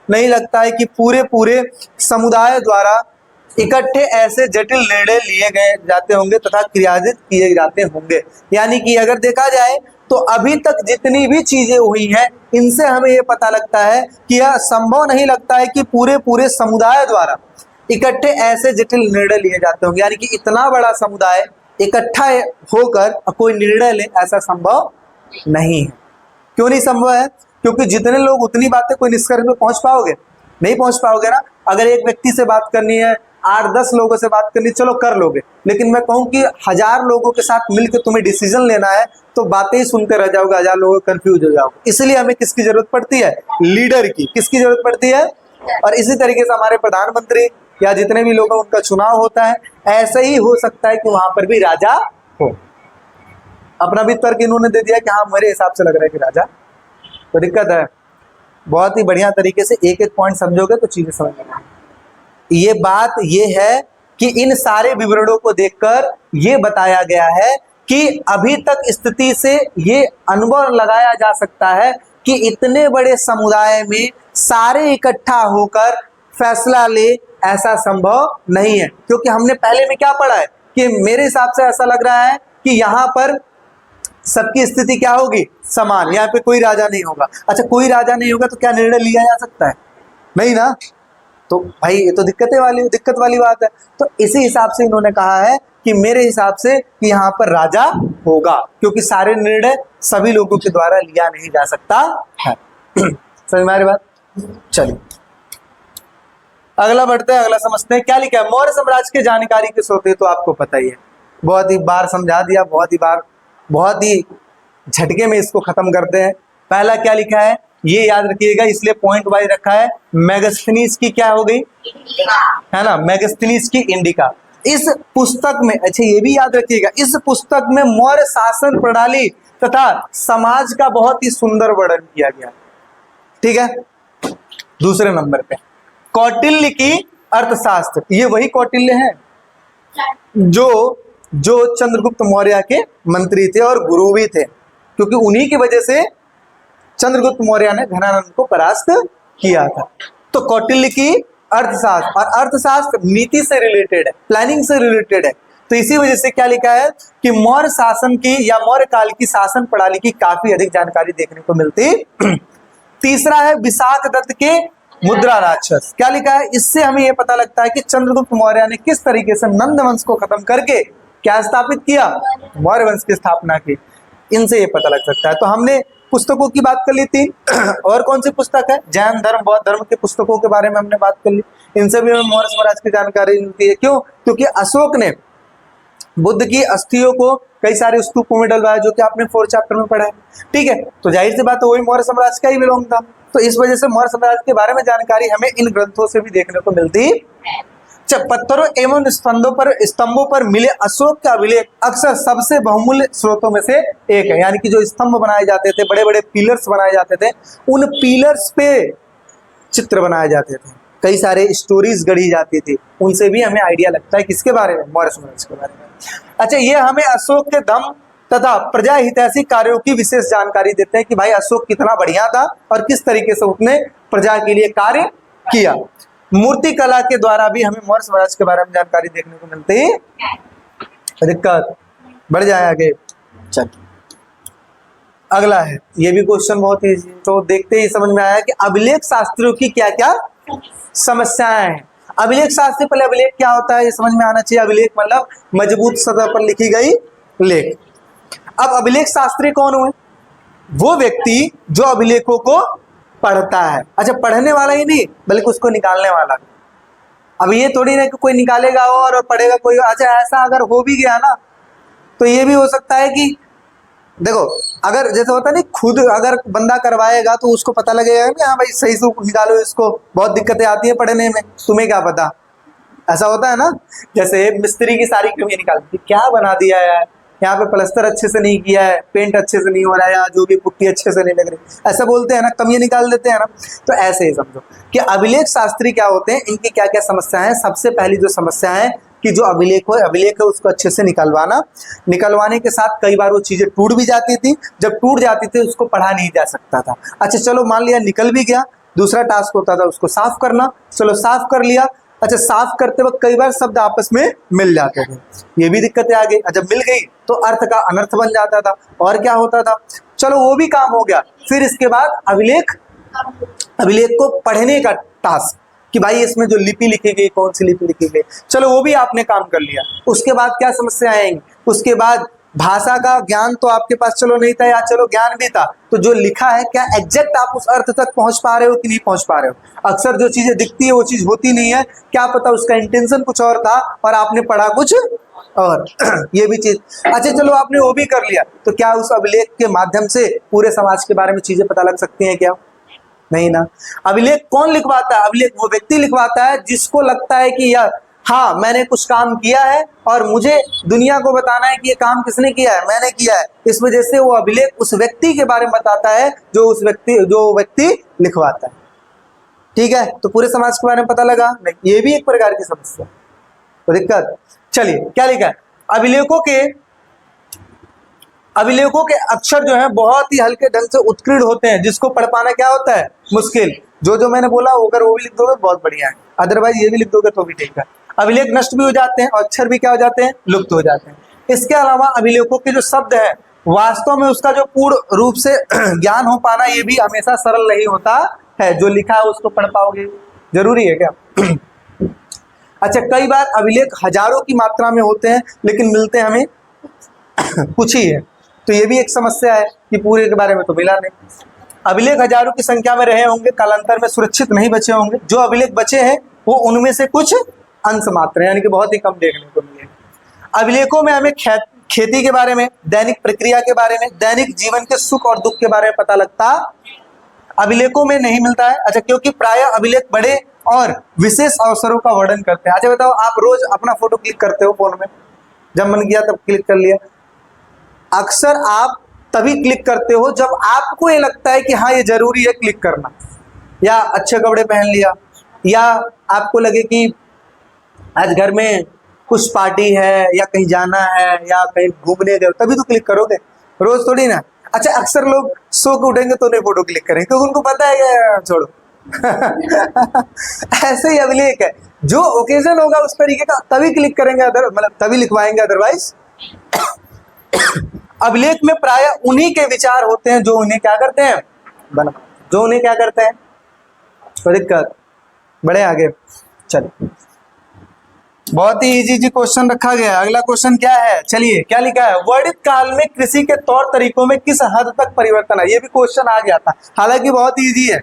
नहीं लगता है कि पूरे समुदाय द्वारा इकट्ठे ऐसे जटिल निर्णय लिए गए जाते होंगे तथा क्रियान्वित किए जाते होंगे। यानी कि अगर देखा जाए तो अभी तक जितनी भी चीजें हुई हैं इनसे हमें ये पता लगता है कि यह संभव नहीं लगता है कि पूरे पूरे समुदाय द्वारा इकट्ठे ऐसे जटिल निर्णय लिए जाते होंगे, यानी कि इतना बड़ा समुदाय इकट्ठा होकर कोई निर्णय ले, ऐसा संभव नहीं है। क्यों नहीं संभव है? क्योंकि जितने लोग उतनी बातें, कोई निष्कर्ष में पहुंच पाओगे? नहीं पहुंच पाओगे ना। अगर एक व्यक्ति से बात करनी है, 8-10 लोगों से बात करनी, चलो कर लोगे, लेकिन मैं कहूं कि 1000 लोगों के साथ मिलकर तुम्हें डिसीजन लेना है तो बातें ही सुनते रह जाओगे, 1000 लोग कंफ्यूज हो जाओगे। इसलिए हमें किसकी जरूरत पड़ती है? लीडर की। किसकी जरूरत पड़ती है? और इसी तरीके से हमारे प्रधानमंत्री या जितने भी लोग हैं उनका चुनाव होता है, ऐसे ही हो सकता है कि वहां पर भी राजा हो। अपना भी तर्क इन्होंने दे दिया कि हाँ मेरे हिसाब से लग रहा है कि राजा, तो दिक्कत है। बहुत ही बढ़िया तरीके से एक एक पॉइंट समझोगे तो चीजें समझ में आएंगी। ये बात ये है कि इन सारे विवरणों को देखकर ये बताया गया है कि अभी तक स्थिति से ये अनुभव लगाया जा सकता है कि इतने बड़े समुदाय में सारे इकट्ठा होकर फैसला ले, ऐसा संभव नहीं है। क्योंकि हमने पहले में क्या पढ़ा है कि मेरे हिसाब से ऐसा लग रहा है कि यहाँ पर सबकी स्थिति क्या होगी? समान। यहाँ पे कोई राजा नहीं होगा। अच्छा, कोई राजा नहीं होगा तो क्या निर्णय लिया जा सकता है? नहीं ना। तो भाई ये तो दिक्कत वाली बात है। तो इसी हिसाब से इन्होंने कहा है कि मेरे हिसाब से कि यहाँ पर राजा होगा, क्योंकि सारे निर्णय सभी लोगों के द्वारा लिया नहीं जा सकता है। समझ में आ रही बात? चलिए अगला बढ़ते हैं, अगला समझते हैं क्या लिखा है। मौर्य साम्राज्य के जानकारी के स्रोत तो आपको पता ही है, बहुत ही बार समझा दिया, बहुत ही झटके में इसको खत्म करते हैं। पहला क्या लिखा है ये याद रखिएगा, इसलिए पॉइंट वाइज रखा है। मेगास्थनीज की क्या हो गई, है ना, मेगास्थनीज की इंडिका। इस पुस्तक में, अच्छा ये भी याद रखिएगा, इस पुस्तक में मौर्य शासन प्रणाली तथा समाज का बहुत ही सुंदर वर्णन किया गया। ठीक है। दूसरे नंबर पे कौटिल्य की अर्थशास्त्र, ये वही कौटिल्य है जो चंद्रगुप्त मौर्य के मंत्री थे और गुरु भी थे, क्योंकि उन्हीं की वजह से चंद्रगुप्त मौर्य ने घनानंद को परास्त किया था। तो कौटिल्य की अर्थशास्त्र, और अर्थशास्त्र नीति से रिलेटेड है, प्लानिंग से रिलेटेड है। तो इसी वजह से क्या लिखा है कि मौर्य शासन की या मौर्य काल की शासन प्रणाली की काफी अधिक जानकारी देखने को मिलती। तीसरा है विशाख दत्त के मुद्रा राक्षस। क्या लिखा है, इससे हमें यह पता लगता है कि चंद्रगुप्त मौर्य ने किस तरीके से नंद वंश को खत्म करके क्या स्थापित किया, मौर्य वंश की स्थापना की। इनसे ये पता लग सकता है। तो हमने पुस्तकों की बात कर ली थी। और कौन सी पुस्तक है, जैन धर्म बौद्ध धर्म के पुस्तकों के बारे में हमने बात कर ली। इनसे भी हमें मौर्य साम्राज्य की जानकारी मिलती है। क्यों? क्योंकि अशोक ने बुद्ध की अस्थियों को कई सारे स्तूपों में डलवाया, जो कि आपने 4 चैप्टर में पढ़ा है। ठीक है, तो जाहिर सी बात है वही मौर्य साम्राज्य का ही बिलोंग था। तो इस वजह से मौर्य साम्राज्य के बारे में जानकारी हमें इन ग्रंथों से भी देखने को मिलती है। पत्थरों एवं स्तंभों पर मिले अशोक का अभिलेख अक्सर सबसे बहुमूल्य स्रोतों में से एक है। यानी कि जो स्तंभ बनाए जाते थे, बड़े बड़े पिलर्स बनाए जाते थे, उन पिलर्स पे चित्र बनाए जाते थे, कई सारे स्टोरीज गढ़ी जाती थी। उनसे भी हमें आइडिया लगता है किसके बारे में, मौर्य साम्राज्य के बारे में। अच्छा, ये हमें अशोक के दम तथा प्रजा हितैषी कार्यों की विशेष जानकारी देते हैं कि भाई अशोक कितना बढ़िया था और किस तरीके से उसने प्रजा के लिए कार्य किया। मूर्ति कला के द्वारा भी हमें मौर्य साम्राज्य के बारे में जानकारी देखने को मिलती है। दिक्कत बढ़ जाए आगे। चल अगला है, ये भी क्वेश्चन बहुत ही, तो देखते ही समझ में आया कि अभिलेख शास्त्रियों की क्या क्या समस्याएं हैं। अभिलेख शास्त्र, पहले अभिलेख क्या होता है ये समझ में आना चाहिए। अभिलेख मतलब मजबूत सतह पर लिखी गई लेख। अब अभिलेख शास्त्री कौन हुए? वो व्यक्ति जो अभिलेखों को पढ़ता है। अच्छा, पढ़ने वाला ही नहीं बल्कि उसको निकालने वाला। अब ये थोड़ी ना कि कोई निकालेगा और पढ़ेगा कोई। अच्छा, ऐसा अगर हो भी गया ना तो ये भी हो सकता है कि देखो, अगर जैसे होता नहीं, खुद अगर बंदा करवाएगा तो उसको पता लगेगा कि हाँ भाई सही से निकालो इसको, बहुत दिक्कतें आती है पढ़ने में, तुम्हें क्या पता। ऐसा होता है ना, जैसे मिस्त्री की सारी कमियां निकालती, क्या बना दिया है यहाँ पे, प्लास्टर अच्छे से नहीं किया है, पेंट अच्छे से नहीं हो रहा है, या जो भी पुट्टी अच्छे से नहीं लग रही, ऐसा बोलते हैं ना, कमियां निकाल देते हैं ना। तो ऐसे ही समझो कि अभिलेख शास्त्री क्या होते हैं, इनकी क्या क्या समस्या है। सबसे पहली जो समस्या है कि जो अभिलेख है उसको अच्छे से निकलवाने के साथ कई बार वो चीजें टूट भी जाती थी। जब टूट जाती थी उसको पढ़ा नहीं जा सकता था। अच्छा चलो मान लिया निकल भी गया, दूसरा टास्क होता था उसको साफ करना। चलो साफ कर लिया, अच्छा, साफ करते वक्त कई बार शब्द आपस में मिल जाते थे, ये भी दिक्कतें आ गई। जब मिल गई तो अर्थ का अनर्थ बन जाता था, और क्या होता था, चलो वो भी काम हो गया। फिर इसके बाद अभिलेख, अभिलेख को पढ़ने का टास्क कि भाई इसमें जो लिपि लिखी गई, कौन सी लिपि लिखी गई, चलो वो भी आपने काम कर लिया। उसके बाद क्या समस्या आएंगी, उसके बाद भाषा का ज्ञान तो आपके पास चलो नहीं था, या चलो ज्ञान भी था, तो जो लिखा है क्या एग्जैक्ट आप उस अर्थ तक पहुंच पा रहे हो कि नहीं पहुंच पा रहे हो। अक्सर जो चीजें दिखती है वो चीज होती नहीं है, क्या पता उसका इंटेंशन कुछ और था और आपने पढ़ा कुछ और ये भी चीज। अच्छा चलो आपने वो भी कर लिया, तो क्या उस अभिलेख के माध्यम से पूरे समाज के बारे में चीजें पता लग सकती हैं क्या? नहीं ना। अभिलेख कौन लिखवाता है? अभिलेख वो व्यक्ति लिखवाता है जिसको लगता है कि यार हाँ मैंने कुछ काम किया है और मुझे दुनिया को बताना है कि ये काम किसने किया है, मैंने किया है। इस वजह से वो अभिलेख उस व्यक्ति के बारे में बताता है जो व्यक्ति लिखवाता है। ठीक है, तो पूरे समाज के बारे में पता लगा नहीं, ये भी एक प्रकार की समस्या तो दिक्कत। चलिए क्या लिखा है, अभिलेखों के अक्षर जो है बहुत ही हल्के ढंग से उत्कीर्ण होते हैं, जिसको पढ़ पाना क्या होता है, मुश्किल। जो मैंने बोला अगर वो भी लिख दोगे बहुत बढ़िया है, अदरवाइज ये भी लिख दोगे तो भी ठीक है। अभिलेख नष्ट भी हो जाते हैं और अक्षर भी क्या हो जाते हैं, लुप्त हो जाते हैं। इसके अलावा अभिलेखों के जो शब्द है वास्तव में उसका जो पूर्ण रूप से ज्ञान हो पाना ये भी हमेशा सरल नहीं होता है। जो लिखा है उसको पढ़ पाओगे, जरूरी है क्या? अच्छा, कई बार अभिलेख हजारों की मात्रा में होते हैं लेकिन मिलते हमें कुछ ही है, तो ये भी एक समस्या है कि पूरे के बारे में तो मिला नहीं। अभिलेख हजारों की संख्या में रहे होंगे, कालांतर में सुरक्षित नहीं बचे होंगे। जो अभिलेख बचे हैं वो उनमें से कुछ अंश मात्र है, यानी कि बहुत ही कम देखने को मिले। अभिलेखों में हमें खेती के बारे में, दैनिक प्रक्रिया के बारे में, दैनिक जीवन के सुख और दुख के बारे में पता लगता अभिलेखों में नहीं मिलता है। अच्छा, क्योंकि प्राय अभिलेख बड़े और विशेष अवसरों का वर्णन करते हैं। अच्छा बताओ, आप रोज अपना फोटो क्लिक करते हो फोन में, जब मन किया तब क्लिक कर लिया। अक्सर आप तभी क्लिक करते हो जब आपको ये लगता है कि हाँ ये जरूरी है क्लिक करना, या अच्छे कपड़े पहन लिया, या आपको लगे कि आज घर में कुछ पार्टी है या कहीं जाना है या कहीं घूमने गए, तभी तो क्लिक करोगे, रोज थोड़ी ना। अच्छा, अक्सर लोग सो के उठेंगे तो नहीं फोटो क्लिक करेंगे क्योंकि उनको पता है छोड़ो ऐसे ही अभिलेख है, जो ओकेजन होगा उस तरीके का तभी क्लिक करेंगे, मतलब तभी लिखवाएंगे, अदरवाइज। अभिलेख में प्राय उन्हीं के विचार होते हैं जो उन्हें क्या करते हैं, जो उन्हें क्या करते हैं, तो दिक्कत। बड़े आगे चलिए, बहुत ही इजी क्वेश्चन रखा गया। अगला क्वेश्चन क्या है, चलिए क्या लिखा है, वर्णित काल में कृषि के तौर तरीकों में किस हद तक परिवर्तन है। ये भी क्वेश्चन आ गया था, हालांकि बहुत इजी है,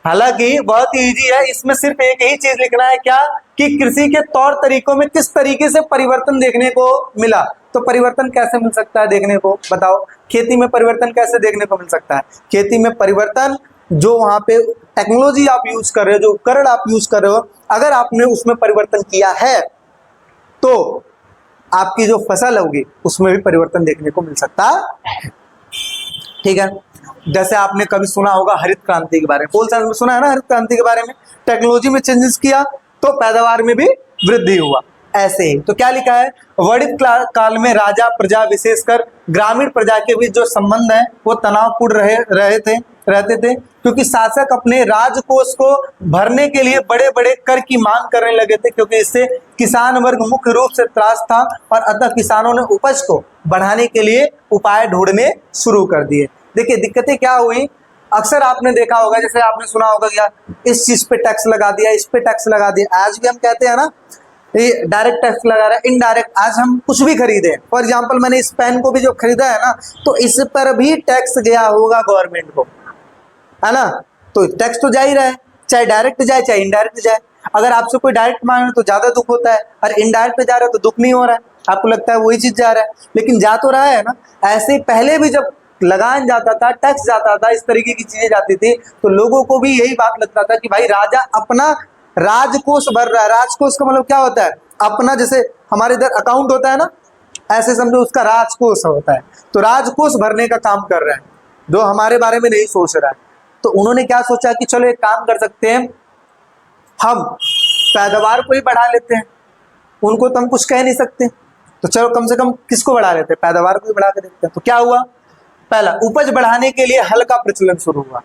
हालांकि बहुत इजी है। इसमें सिर्फ एक ही चीज लिखना है, क्या कि कृषि के तौर तरीकों में किस तरीके से परिवर्तन देखने को मिला। तो परिवर्तन कैसे मिल सकता है देखने को, बताओ। खेती में परिवर्तन कैसे देखने को मिल सकता है? खेती में परिवर्तन, जो वहां पे टेक्नोलॉजी आप यूज कर रहे हो, जो उपकरण आप यूज कर रहे हो, अगर आपने उसमें परिवर्तन किया है तो आपकी जो फसल होगी उसमें भी परिवर्तन देखने को मिल सकता है। ठीक है, जैसे आपने कभी सुना होगा हरित क्रांति के बारे में, पोल साइंस में सुना है ना हरित क्रांति के बारे में। टेक्नोलॉजी में चेंजेस किया तो पैदावार में भी वृद्धि हुआ। ऐसे ही तो क्या लिखा है, वर्णित काल में राजा प्रजा विशेषकर ग्रामीण प्रजा के बीच जो संबंध है वो तनावपूर्ण रहते थे, क्योंकि शासक अपने राजकोष को भरने के लिए बड़े बड़े कर की मांग करने लगे थे, क्योंकि इससे किसान वर्ग मुख्य रूप से त्रास था और अतः किसानों ने उपज को बढ़ाने के लिए उपाय ढूंढने शुरू कर दिए। देखिए दिक्कतें क्या हुई, अक्सर आपने देखा होगा, जैसे आपने सुना होगा क्या इस चीज पे टैक्स लगा दिया, इस पे टैक्स लगा दिया। आज भी हम कहते हैं ना ये डायरेक्ट टैक्स लगा रहा है, इनडायरेक्ट। आज हम कुछ भी खरीदे, फॉर एग्जांपल मैंने इस पेन को भी जो खरीदा है ना, तो इस पर भी टैक्स गया होगा गवर्नमेंट को, है ना। तो टैक्स तो जा ही रहा है, चाहे डायरेक्ट जाए चाहे इनडायरेक्ट जाए। अगर आपसे कोई डायरेक्ट मांगे तो ज्यादा दुख होता है, और इनडायरेक्ट जा रहा है तो दुख नहीं हो रहा है, आपको लगता है वही चीज जा रहा है, लेकिन जा तो रहा है ना। ऐसे पहले भी जब लगान जाता था, टैक्स जाता था, इस तरीके की चीजें जाती थी, तो लोगों को भी यही बात लगता था कि भाई राजा अपना राजकोष भर रहा है। राजकोष का मतलब क्या होता है, अपना, जैसे हमारे इधर अकाउंट होता है ना, ऐसे समझो उसका राजकोष होता है। तो राजकोष भरने का काम कर रहा है, जो हमारे बारे में नहीं सोच रहा है। तो उन्होंने क्या सोचा कि चलो एक काम कर सकते हैं, हम पैदावार को ही बढ़ा लेते हैं, उनको तो हम कुछ कह नहीं सकते, तो चलो कम से कम किसको बढ़ा लेते हैं, पैदावार को ही बढ़ा के देखते हैं। तो क्या हुआ, पहला उपज बढ़ाने के लिए हल का प्रचलन शुरू हुआ।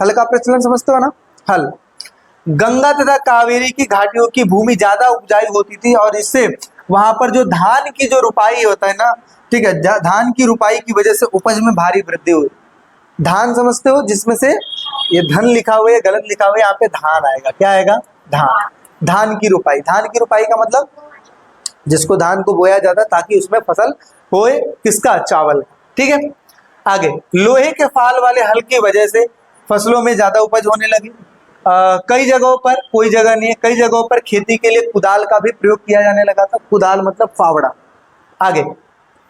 हल का प्रचलन समझते हो ना, हल। गंगा तथा कावेरी की घाटियों की भूमि ज्यादा उपजाऊ होती थी और इससे वहां पर जो धान की जो रुपाई होता है ना, ठीक है, धान की रुपाई की वजह से उपज में भारी वृद्धि हुई। धान समझते हो, जिसमें से ये धन लिखा हुआ है, गलत लिखा हुआ है, यहाँ पे धान आएगा। क्या आएगा? धान। धान की रुपाई। धान की रुपाई का मतलब जिसको धान को बोया जाता है ताकि उसमें फसल होए, किसका? चावल। ठीक है, आगे। लोहे के फाल वाले हल की वजह से फसलों में ज्यादा उपज होने लगी। कई जगहों पर, कोई जगह नहीं है, कई जगहों पर खेती के लिए कुदाल का भी प्रयोग किया जाने लगा था। कुदाल मतलब फावड़ा। आगे,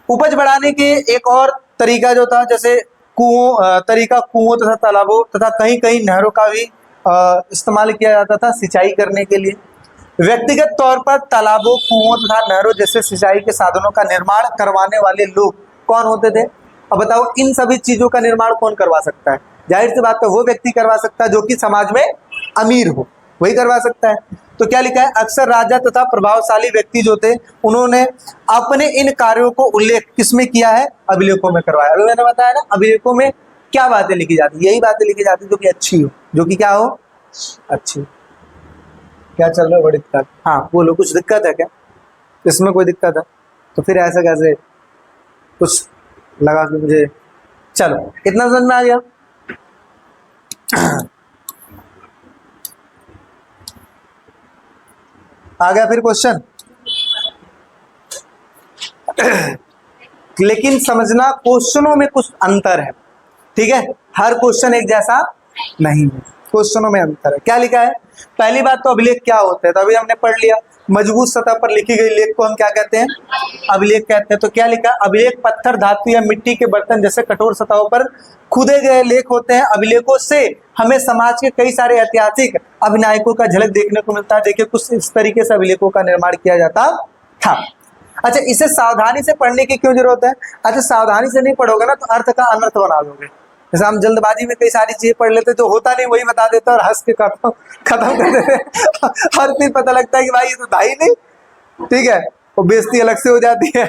उपज बढ़ाने के एक और तरीका जो था, जैसे कुओं तथा तालाबों तथा कहीं कहीं नहरों का भी इस्तेमाल किया जाता था सिंचाई करने के लिए। व्यक्तिगत तौर पर तालाबों, कुओं तथा नहरों जैसे सिंचाई के साधनों का निर्माण करवाने वाले लोग कौन होते थे? अब बताओ, इन सभी चीजों का निर्माण कौन करवा सकता है? जाहिर सी बात है, वो व्यक्ति करवा सकता है जो कि समाज में अमीर हो, वही करवा सकता है। तो क्या लिखा है? अक्सर राजा तथा प्रभावशाली व्यक्ति जो थे उन्होंने अपने इन कार्यों को उल्लेख किसमें किया है? अभिलेखों में करवाया। अभी मैंने बताया ना, अभिलेखों में क्या बातें लिखी जाती? यही बातें लिखी जाती जो कि अच्छी हो, जो कि क्या हो? अच्छी। क्या चल रहा है? बड़ी दिक्कत। हाँ बोलो, कुछ दिक्कत है क्या? इसमें कोई दिक्कत है तो फिर ऐसा कैसे कुछ लगा कि मुझे, चलो इतना समझ में आ गया। आ गया फिर क्वेश्चन। लेकिन समझना, क्वेश्चनों में कुछ अंतर है। ठीक है, हर क्वेश्चन एक जैसा नहीं है, क्वेश्चनों में अंतर है। क्या लिखा है? पहली बात तो अभिलेख क्या होते हैं, तो अभी हमने पढ़ लिया। मजबूत सतह पर लिखी गई लेख को हम क्या कहते हैं? अभिलेख कहते हैं। तो क्या लिखा है? अभिलेख पत्थर, धातु या मिट्टी के बर्तन जैसे कठोर सतहों पर खुदे गए लेख होते हैं। अभिलेखों से हमें समाज के कई सारे ऐतिहासिक अभिनायकों का झलक देखने को मिलता है। देखिए, कुछ इस तरीके से अभिलेखों का निर्माण किया जाता था। अच्छा, इसे सावधानी से पढ़ने की क्यों जरूरत है? अच्छा, सावधानी से नहीं पढ़ोगे ना तो अर्थ का अनर्थ बना दोगे। जैसे हम जल्दबाजी में कई सारी चीजें पढ़ लेते, जो होता नहीं वही बता देते और हंस के खत्म कर देते। हर फिर पता लगता है कि भाई ये तो था ही नहीं। ठीक है, वो बेइज्जती अलग से हो जाती है।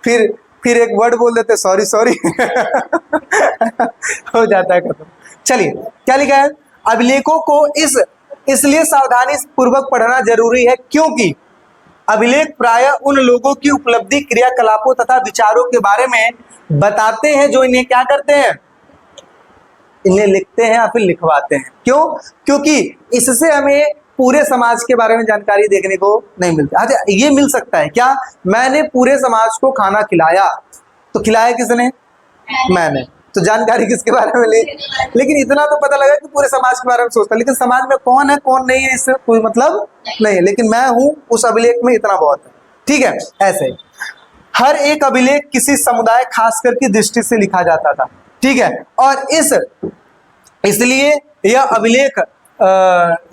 फिर एक वर्ड बोल देते, सॉरी सॉरी। हो जाता है खत्म। चलिए, क्या लिखा है? अभिलेखों को इसलिए सावधानी पूर्वक पढ़ना जरूरी है क्योंकि अभिलेख प्रायः उन लोगों की उपलब्धि, क्रियाकलापों तथा विचारों के बारे में बताते हैं जो इन्हें क्या करते हैं? इन्हें लिखते हैं या फिर लिखवाते हैं। क्यों? क्योंकि इससे हमें पूरे समाज के बारे में जानकारी देखने को नहीं मिलती। अच्छा, ये मिल सकता है क्या? मैंने पूरे समाज को खाना खिलाया, तो खिलाया किसने? मैंने। तो जानकारी किसके बारे में ली? लेकिन इतना तो पता लगा कि पूरे समाज के बारे में सोचता, लेकिन समाज में कौन है कौन नहीं है इससे कोई मतलब नहीं है, लेकिन मैं हूं उस अभिलेख में, इतना बहुत है। ठीक है, ऐसे हर एक अभिलेख किसी समुदाय खासकर की दृष्टि से लिखा जाता था। ठीक है, और इसलिए यह अभिलेख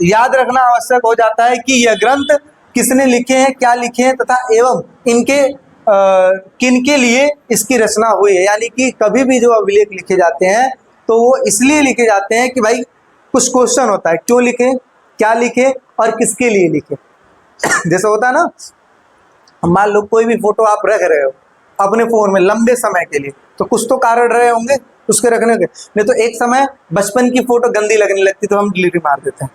याद रखना आवश्यक हो जाता है कि यह ग्रंथ किसने लिखे हैं, क्या लिखे हैं तथा एवं इनके किनके लिए इसकी रचना हुई है। यानी कि कभी भी जो अभिलेख लिखे जाते हैं तो वो इसलिए लिखे जाते हैं कि भाई कुछ क्वेश्चन होता है, क्यों लिखे, क्या लिखे और किसके लिए लिखे। जैसे होता है ना, मान लो कोई भी फोटो आप रख रहे हो अपने फोन में लंबे समय के लिए, तो कुछ तो कारण रहे होंगे उसके रखने के। नहीं तो एक समय बचपन की फोटो गंदी लगने लगती तो हम डिलीट मार देते हैं,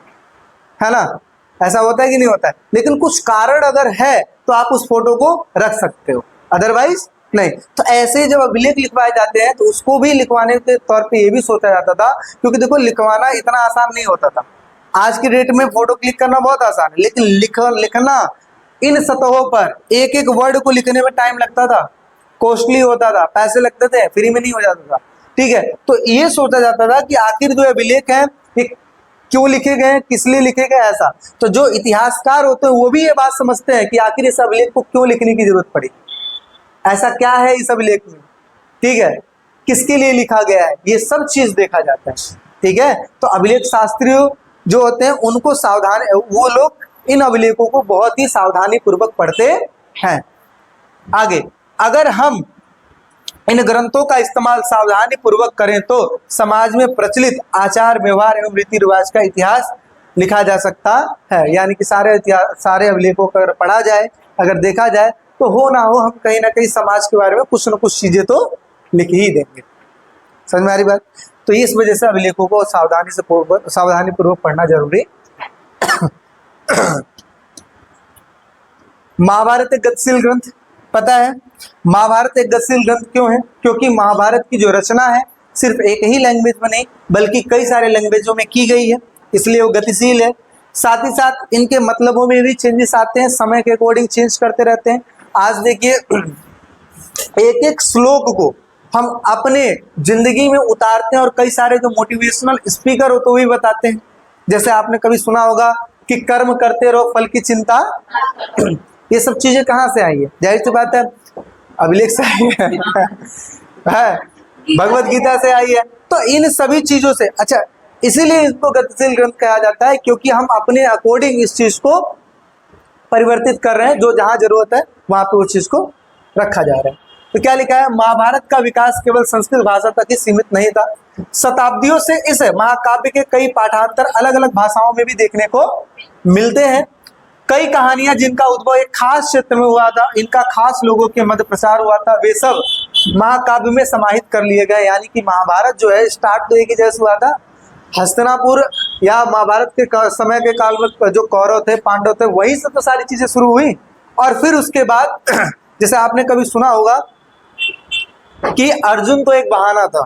है ना? ऐसा होता है कि नहीं होता है? लेकिन कुछ कारण अगर है तो आप उस फोटो को रख सकते हो, अदरवाइज नहीं। तो ऐसे जब अभिलेख लिखवाए जाते हैं तो उसको भी लिखवाने के तौर पे ये भी सोचा जाता था, क्योंकि देखो लिखवाना इतना आसान नहीं होता था। आज की डेट में फोटो क्लिक करना बहुत आसान है, लेकिन लिखना इन सतहों पर एक एक वर्ड को लिखने में टाइम लगता था, कॉस्टली होता था, पैसे लगते थे, फ्री में नहीं हो जाता था। ठीक है, तो ये सोचा जाता था कि आखिर जो अभिलेख है ये क्यों लिखे गए, किस लिए लिखे गए, ऐसा। तो जो इतिहासकार होते हैं वो भी ये बात समझते हैं कि आखिर इस अभिलेख को क्यों लिखने की जरूरत पड़ी, ऐसा क्या है इस अभिलेख में, ठीक है, किसके लिए लिखा गया है, ये सब चीज देखा जाता है। ठीक है, तो अभिलेख शास्त्री जो होते हैं उनको वो लोग इन अभिलेखों को बहुत ही सावधानी पूर्वक पढ़ते हैं। आगे, अगर हम इन ग्रंथों का इस्तेमाल सावधानी पूर्वक करें तो समाज में प्रचलित आचार व्यवहार एवं रीति रिवाज का इतिहास लिखा जा सकता है। यानी कि सारे अभिलेखों को अगर पढ़ा जाए, अगर देखा जाए तो हो ना हो हम कहीं ना कहीं समाज के बारे में कुछ ना कुछ चीजें तो लिख ही देंगे। समझ में आ रही बात? तो इस वजह से अभिलेखों को सावधानी पूर्वक पढ़ना जरूरी महाभारत एक गतिशील ग्रंथ, पता है महाभारत एक गतिशील ग्रंथ क्यों है? क्योंकि महाभारत की जो रचना है सिर्फ एक ही लैंग्वेज में नहीं बल्कि कई सारे लैंग्वेजों में की गई है, इसलिए वो गतिशील है। साथ ही साथ इनके मतलबों में भी चेंजेस आते हैं, समय के अकॉर्डिंग चेंज करते रहते हैं। आज देखिए एक एक श्लोक को हम अपने जिंदगी में उतारते हैं और कई सारे जो मोटिवेशनल स्पीकर हो तो भी बताते हैं। जैसे आपने कभी सुना होगा कि कर्म करते रहो फल की चिंता, ये सब चीजें कहाँ से आई है? जाहिर सी बात है अभिलेख से आई है, भगवत गीता से आई है। तो इन सभी चीजों से, अच्छा इसीलिए इसको गतिशील ग्रंथ कहा जाता है क्योंकि हम अपने अकॉर्डिंग इस चीज को परिवर्तित कर रहे हैं, जो जहां जरूरत है वहां पे उस चीज को रखा जा रहा है। तो क्या लिखा है? महाभारत का विकास केवल संस्कृत भाषा तक ही सीमित नहीं था, शताब्दियों से इस महाकाव्य के कई पाठांतर अलग अलग भाषाओं में भी देखने को मिलते हैं। कई कहानियां जिनका उद्भव एक खास क्षेत्र में हुआ था, इनका खास लोगों के मध्य प्रचार हुआ था, वे सब महाकाव्य में समाहित कर लिए गए। यानी कि महाभारत जो है स्टार्ट तो एक ही जैसे हुआ था, हस्तिनापुर या महाभारत के समय के काल में जो कौरव थे पांडव थे वहीं से तो सारी चीजें शुरू हुई। और फिर उसके बाद जैसे आपने कभी सुना होगा कि अर्जुन तो एक बहाना था,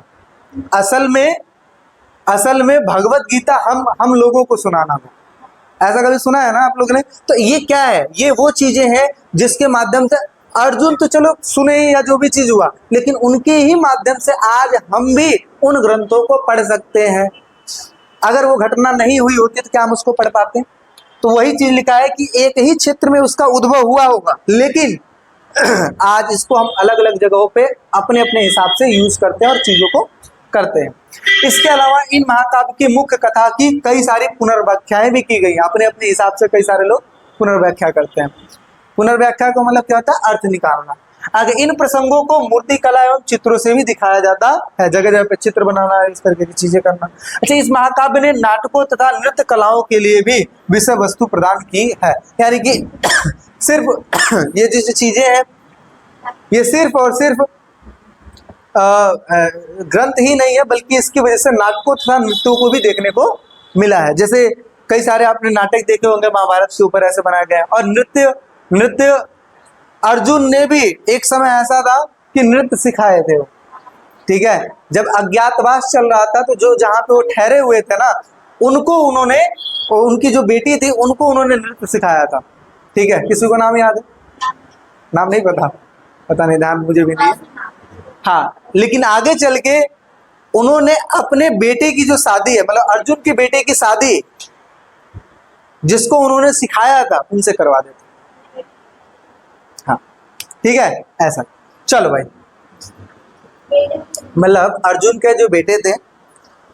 असल में भगवत गीता हम लोगों को सुनाना था। ऐसा कभी सुना है ना आप लोगों ने? तो ये क्या है? ये वो चीजें हैं जिसके माध्यम से अर्जुन तो चलो सुने या जो भी चीज हुआ, लेकिन उनके ही माध्यम से आज हम भी उन ग्रंथों को पढ़ सकते हैं। अगर वो घटना नहीं हुई होती तो क्या हम उसको पढ़ पाते? तो वही चीज लिखा है कि एक ही क्षेत्र में उसका उद्भव हुआ होगा, लेकिन आज इसको हम अलग अलग जगहों पे अपने अपने हिसाब से यूज करते हैं और चीजों को करते हैं। इसके अलावा इन महाकाव्य की मुख्य कथा की कई सारी पुनर्व्याख्याएं भी की गई हैं। अपने अपने हिसाब से कई सारे लोग पुनर्व्याख्या करते हैं। पुनर्व्याख्या का मतलब क्या होता है? अर्थ निकालना। आगे इन प्रसंगों को मूर्ति कला एवं चित्रों से भी दिखाया जाता है, जगह जगह पे चित्र बनाना, इस तरह की चीजें करना। अच्छा, इस महाकाव्य ने नाटकों तथा नृत्य कलाओं के लिए भी विषय वस्तु प्रदान की है। यानी कि सिर्फ ये जो चीजें हैं ये सिर्फ और सिर्फ ग्रंथ ही नहीं है बल्कि इसकी वजह से नाटकों तथा नृत्यों को भी देखने को मिला है। जैसे कई सारे आपने नाटक देखे होंगे महाभारत के ऊपर ऐसे बनाया गया है। और नृत्य अर्जुन ने भी एक समय ऐसा था कि नृत्य सिखाए थे वो, ठीक है। जब अज्ञातवास चल रहा था तो जो जहां पे वो ठहरे हुए थे ना, उनको उन्होंने, उनकी जो बेटी थी उनको उन्होंने नृत्य सिखाया था, ठीक है। किसी को नाम याद है? नाम नहीं पता नहीं, ध्यान मुझे भी नहीं। हाँ, लेकिन आगे चल के उन्होंने अपने बेटे की जो शादी है, मतलब अर्जुन के बेटे की शादी जिसको उन्होंने सिखाया था उनसे करवा देते। हाँ, ठीक है, ऐसा। चलो भाई, मतलब अर्जुन के जो बेटे थे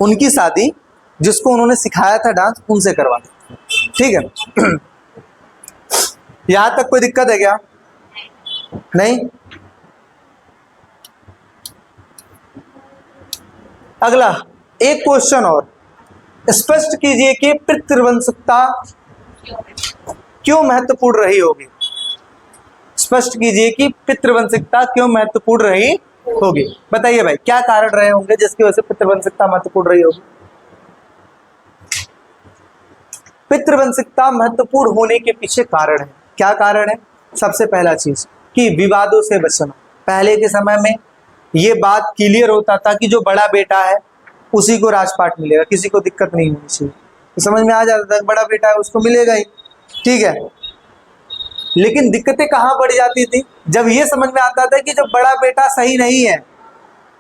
उनकी शादी जिसको उन्होंने सिखाया था डांस, उनसे करवा देते, ठीक है। यहां तक कोई दिक्कत है क्या? नहीं। अगला एक क्वेश्चन और, स्पष्ट कीजिए कि पितृवंशिकता क्यों महत्वपूर्ण रही होगी। स्पष्ट कीजिए कि पितृवंशिकता क्यों महत्वपूर्ण रही होगी। बताइए भाई, क्या कारण रहे होंगे जिसकी वजह से पितृवंशिकता महत्वपूर्ण रही होगी? पितृवंशिकता महत्वपूर्ण होने के पीछे कारण है। क्या कारण है? सबसे पहला चीज कि विवादों से बचना। पहले के समय में ये बात क्लियर होता था कि जो बड़ा बेटा है उसी को राजपाट मिलेगा, किसी को दिक्कत नहीं होनी चाहिए। तो समझ में आ जाता था बड़ा बेटा है उसको मिलेगा ही, ठीक है। लेकिन दिक्कतें कहाँ बढ़ जाती थी? जब ये समझ में आता था कि जब बड़ा बेटा सही नहीं है,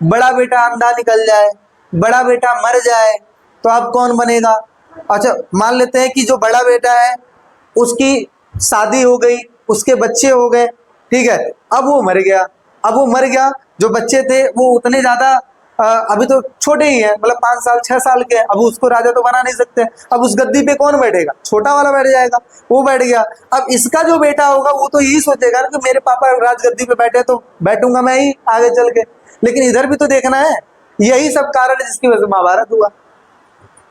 बड़ा बेटा अंधा निकल जाए, बड़ा बेटा मर जाए, तो अब कौन बनेगा? अच्छा, मान लेते हैं कि जो बड़ा बेटा है उसकी शादी हो गई, उसके बच्चे हो गए, ठीक है। अब वो मर गया, जो बच्चे थे वो उतने ज्यादा अभी तो छोटे ही हैं, मतलब 5 साल 6 साल के हैं, अब उसको राजा तो बना नहीं सकते। अब उस गद्दी पे कौन बैठेगा? छोटा वाला बैठ जाएगा, वो बैठ गया। अब इसका जो बेटा होगा वो तो यही सोचेगा ना कि मेरे पापा राजगद्दी पे बैठे तो बैठूंगा मैं ही आगे चल के। लेकिन इधर भी तो देखना है। यही सब कारण है जिसकी वजह से महाभारत हुआ।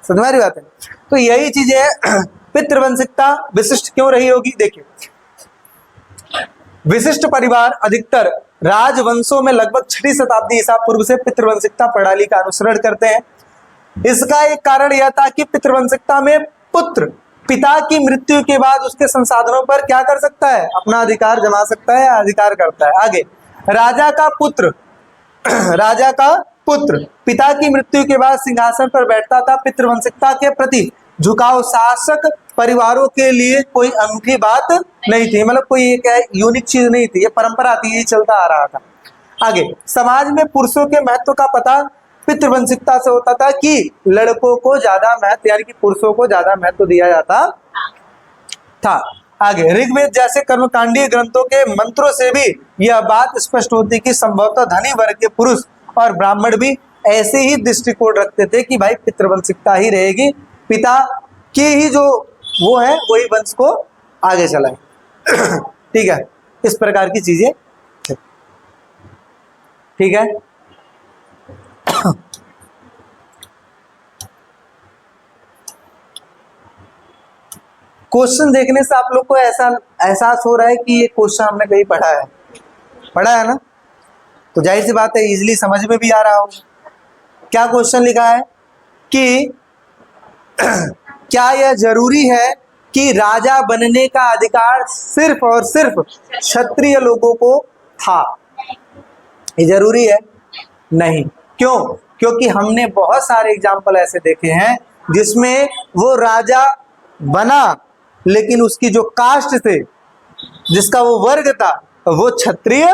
समझ में आ रही बात है? तो यही चीजें है। पितृवंशिकता विशिष्ट क्यों रही होगी? देखिए, विशिष्ट परिवार अधिकतर राजवंशों में लगभग 6वीं शताब्दी ईसा पूर्व से पितृवंशिकता प्रणाली का अनुसरण करते हैं। इसका एक कारण यह था कि पितृवंशिकता में पुत्र पिता की मृत्यु के बाद उसके संसाधनों पर क्या कर सकता है, अपना अधिकार जमा सकता है, अधिकार करता है। आगे, राजा का पुत्र राजा का पुत्र पिता की मृत्यु के बाद सिंहासन पर बैठता था। पितृवंशिकता के प्रति झुकाव शासक परिवारों के लिए कोई अनूठी बात नहीं थी, मतलब कोई एक यूनिक चीज नहीं थी, ये परंपरा थी, ये चलता आ रहा था। आगे, समाज में पुरुषों के महत्व का पता पितृवंशिकता से होता था कि लड़कों को ज्यादा महत्व, यानी कि पुरुषों को ज्यादा महत्व दिया जाता था। आगे, ऋग्वेद जैसे कर्मकांडीय ग्रंथों के मंत्रों से भी यह बात स्पष्ट होती कि संभवतः धनी वर्ग के पुरुष और ब्राह्मण भी ऐसे ही दृष्टिकोण रखते थे कि भाई पितृवंशिकता ही रहेगी, पिता के ही जो वो है वही वंश को आगे चलाए। ठीक है, इस प्रकार की चीजें, ठीक है। क्वेश्चन देखने से आप लोग को ऐसा एहसास हो रहा है कि ये क्वेश्चन हमने कहीं पढ़ा है ना, तो जाहिर सी बात है इजीली समझ में भी आ रहा होगा। क्या क्वेश्चन लिखा है कि क्या यह जरूरी है कि राजा बनने का अधिकार सिर्फ और सिर्फ क्षत्रिय लोगों को था? ये जरूरी है? नहीं। क्यों? क्योंकि हमने बहुत सारे एग्जाम्पल ऐसे देखे हैं जिसमें वो राजा बना लेकिन उसकी जो कास्ट थे, जिसका वो वर्ग था, वो क्षत्रिय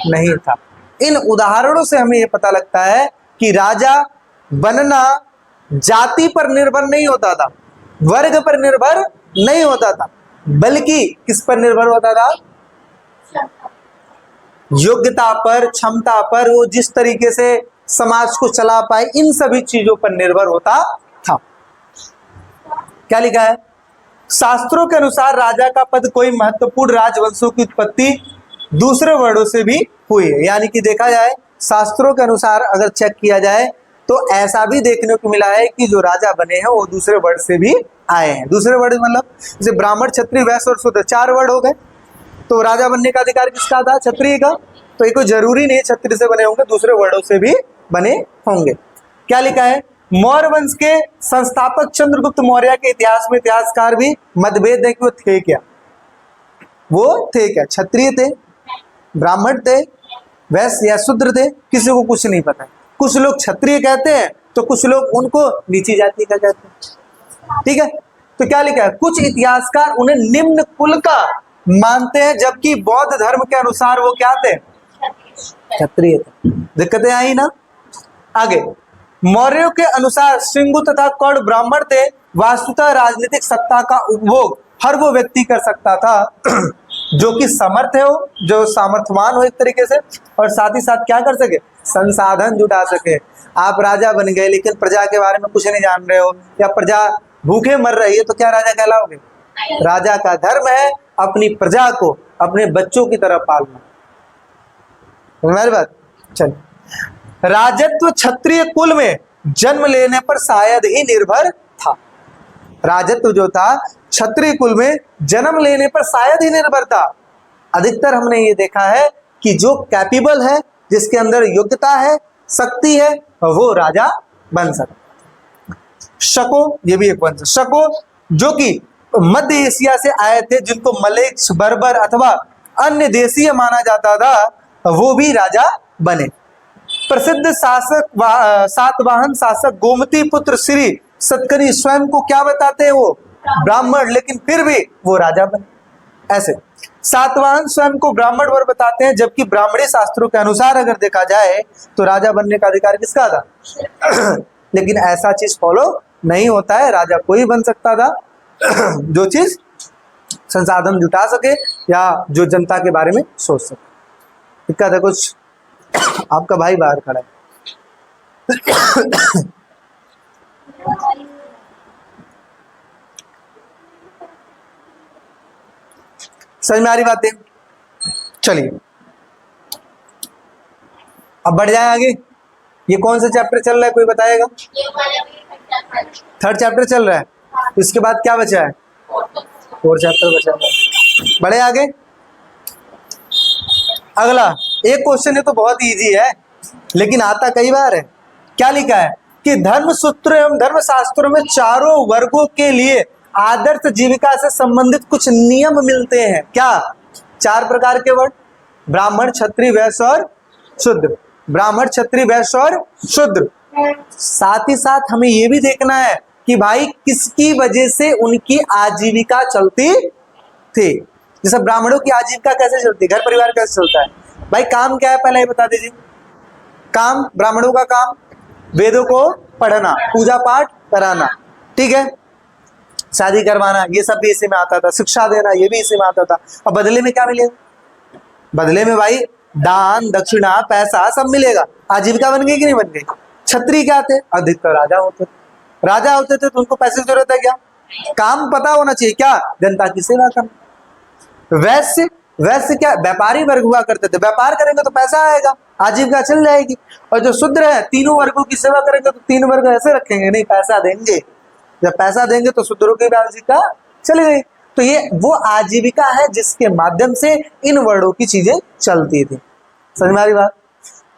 नहीं था। इन उदाहरणों से हमें ये पता लगता है कि राजा बनना जाति पर निर्भर नहीं होता था, वर्ग पर निर्भर नहीं होता था, बल्कि किस पर निर्भर होता था? योग्यता पर, क्षमता पर, वो जिस तरीके से समाज को चला पाए, इन सभी चीजों पर निर्भर होता था। क्या लिखा है? शास्त्रों के अनुसार राजा का पद कोई महत्वपूर्ण राजवंशों की उत्पत्ति दूसरे वर्णों से भी हुई है। यानी कि देखा जाए, शास्त्रों के अनुसार अगर चेक किया जाए तो ऐसा भी देखने को मिला है कि जो राजा बने हैं वो दूसरे वर्ण से भी आए हैं। दूसरे वर्ण मतलब जैसे ब्राह्मण, क्षत्रिय, वैश्य और शूद्र, 4 वर्ण हो गए। तो राजा बनने का अधिकार किसका था? क्षत्रिय का। तो ये कोई जरूरी नहीं क्षत्रिय से बने होंगे, दूसरे वर्णों से भी बने होंगे। क्या लिखा है? मौर्य वंश के संस्थापक चंद्रगुप्त मौर्य के इतिहास में इतिहासकार भी मतभेद है कि वो थे क्या, क्षत्रिय थे, ब्राह्मण थे, वैश्य या शूद्र थे, किसी को कुछ नहीं पता। कुछ लोग क्षत्रिय कहते हैं तो कुछ लोग उनको नीची जाति का कहते हैं। ठीक है, तो क्या लिखा है? कुछ इतिहासकार उन्हें निम्न कुल का मानते हैं, जबकि बौद्ध धर्म के अनुसार वो क्या थे? क्षत्रिय थे। दिक्कतें आई ना। आगे, मौर्यों के अनुसार सिंगु तथा कौड़ ब्राह्मण थे। वास्तुतः राजनीतिक सत्ता का उपभोग हर वो व्यक्ति कर सकता था जो कि समर्थ हो, जो सामर्थ्यवान हो एक तरीके से, और साथ ही साथ क्या कर सके? संसाधन जुटा सके। आप राजा बन गए लेकिन प्रजा के बारे में कुछ नहीं जान रहे हो, या प्रजा भूखे मर रही है, तो क्या राजा कहलाओगे? राजा का धर्म है अपनी प्रजा को अपने बच्चों की तरह पालना। हमारी बात चल। राजत्व क्षत्रिय कुल में जन्म लेने पर शायद ही निर्भर था। राजत्व जो था क्षत्रिय कुल में जन्म लेने पर शायद ही निर्भर था। अधिकतर हमने ये देखा है कि जो कैपेबल है, जिसके अंदर योग्यता है, शक्ति है, वो राजा बन सकता। शको, ये भी एक वंश, शको जो कि मध्य एशिया से आए थे, जिनको मलेक्स, बर्बर अथवा अन्य देशीय माना जाता था, वो भी राजा बने। प्रसिद्ध शासक सातवाहन शासक गोमती पुत्र श्री सतकर्णी स्वयं को क्या बताते हैं? वो ब्राह्मण, लेकिन फिर भी वो राजा बने। ऐसे सातवाहन स्वयं को ब्राह्मण वर्ग बताते हैं, जबकि ब्राह्मणी शास्त्रों के अनुसार अगर देखा जाए तो राजा बनने का अधिकार किसका था? लेकिन ऐसा चीज फॉलो नहीं होता है। राजा कोई बन सकता था जो चीज संसाधन जुटा सके या जो जनता के बारे में सोच सके। दिक्कत है कुछ? आपका भाई बाहर खड़ा है। समझ में आ रही बातें? चलिए अब बढ़ जाए आगे। ये कौन सा चैप्टर चल रहा है, कोई बताएगा? 3rd चैप्टर चल रहा है। इसके बाद क्या बचा है? 4 चैप्टर बचा है। बढ़े आगे। अगला एक क्वेश्चन है तो बहुत इजी है, लेकिन आता कई बार है। क्या लिखा है कि धर्म सूत्र एवं धर्म शास्त्रों में चारों वर्गों के लिए आदर्श जीविका से संबंधित कुछ नियम मिलते हैं। क्या? 4 प्रकार के वर्ड, ब्राह्मण, क्षत्रिय, वैश्य और शूद्र। ब्राह्मण, क्षत्रिय, वैश्य और शूद्र। साथ ही साथ हमें यह भी देखना है कि भाई किसकी वजह से उनकी आजीविका चलती थी। जैसे ब्राह्मणों की आजीविका कैसे चलती है, घर परिवार कैसे चलता है? भाई काम क्या है पहले ये बता दीजिए। काम, ब्राह्मणों का काम वेदों को पढ़ना, पूजा पाठ कराना, ठीक है, शादी करवाना, ये सब भी इसी में आता था, शिक्षा देना ये भी इसी में आता था। और बदले में क्या मिलेगा? बदले में भाई दान, दक्षिणा, पैसा सब मिलेगा। आजीविका बन गई कि नहीं बन गई? क्षत्रिय क्या थे? अधिकतर राजा होते थे। राजा होते थे तो उनको पैसे की जरूरत है क्या? काम पता होना चाहिए, क्या? जनता की सेवा करना। वैश्य, वैश्य क्या? व्यापारी वर्ग हुआ करते थे, व्यापार करेंगे तो पैसा आएगा, आजीविका चल जाएगी। और जो शूद्र है, तीनों वर्गों की सेवा करेंगे तो 3 वर्ग ऐसे रखेंगे, नहीं पैसा देंगे, जब पैसा देंगे तो शूद्रों की भी आजीविका चली गई। तो ये वो आजीविका है जिसके माध्यम से इन वर्णों की चीजें चलती थी। समझ में आ रही बात?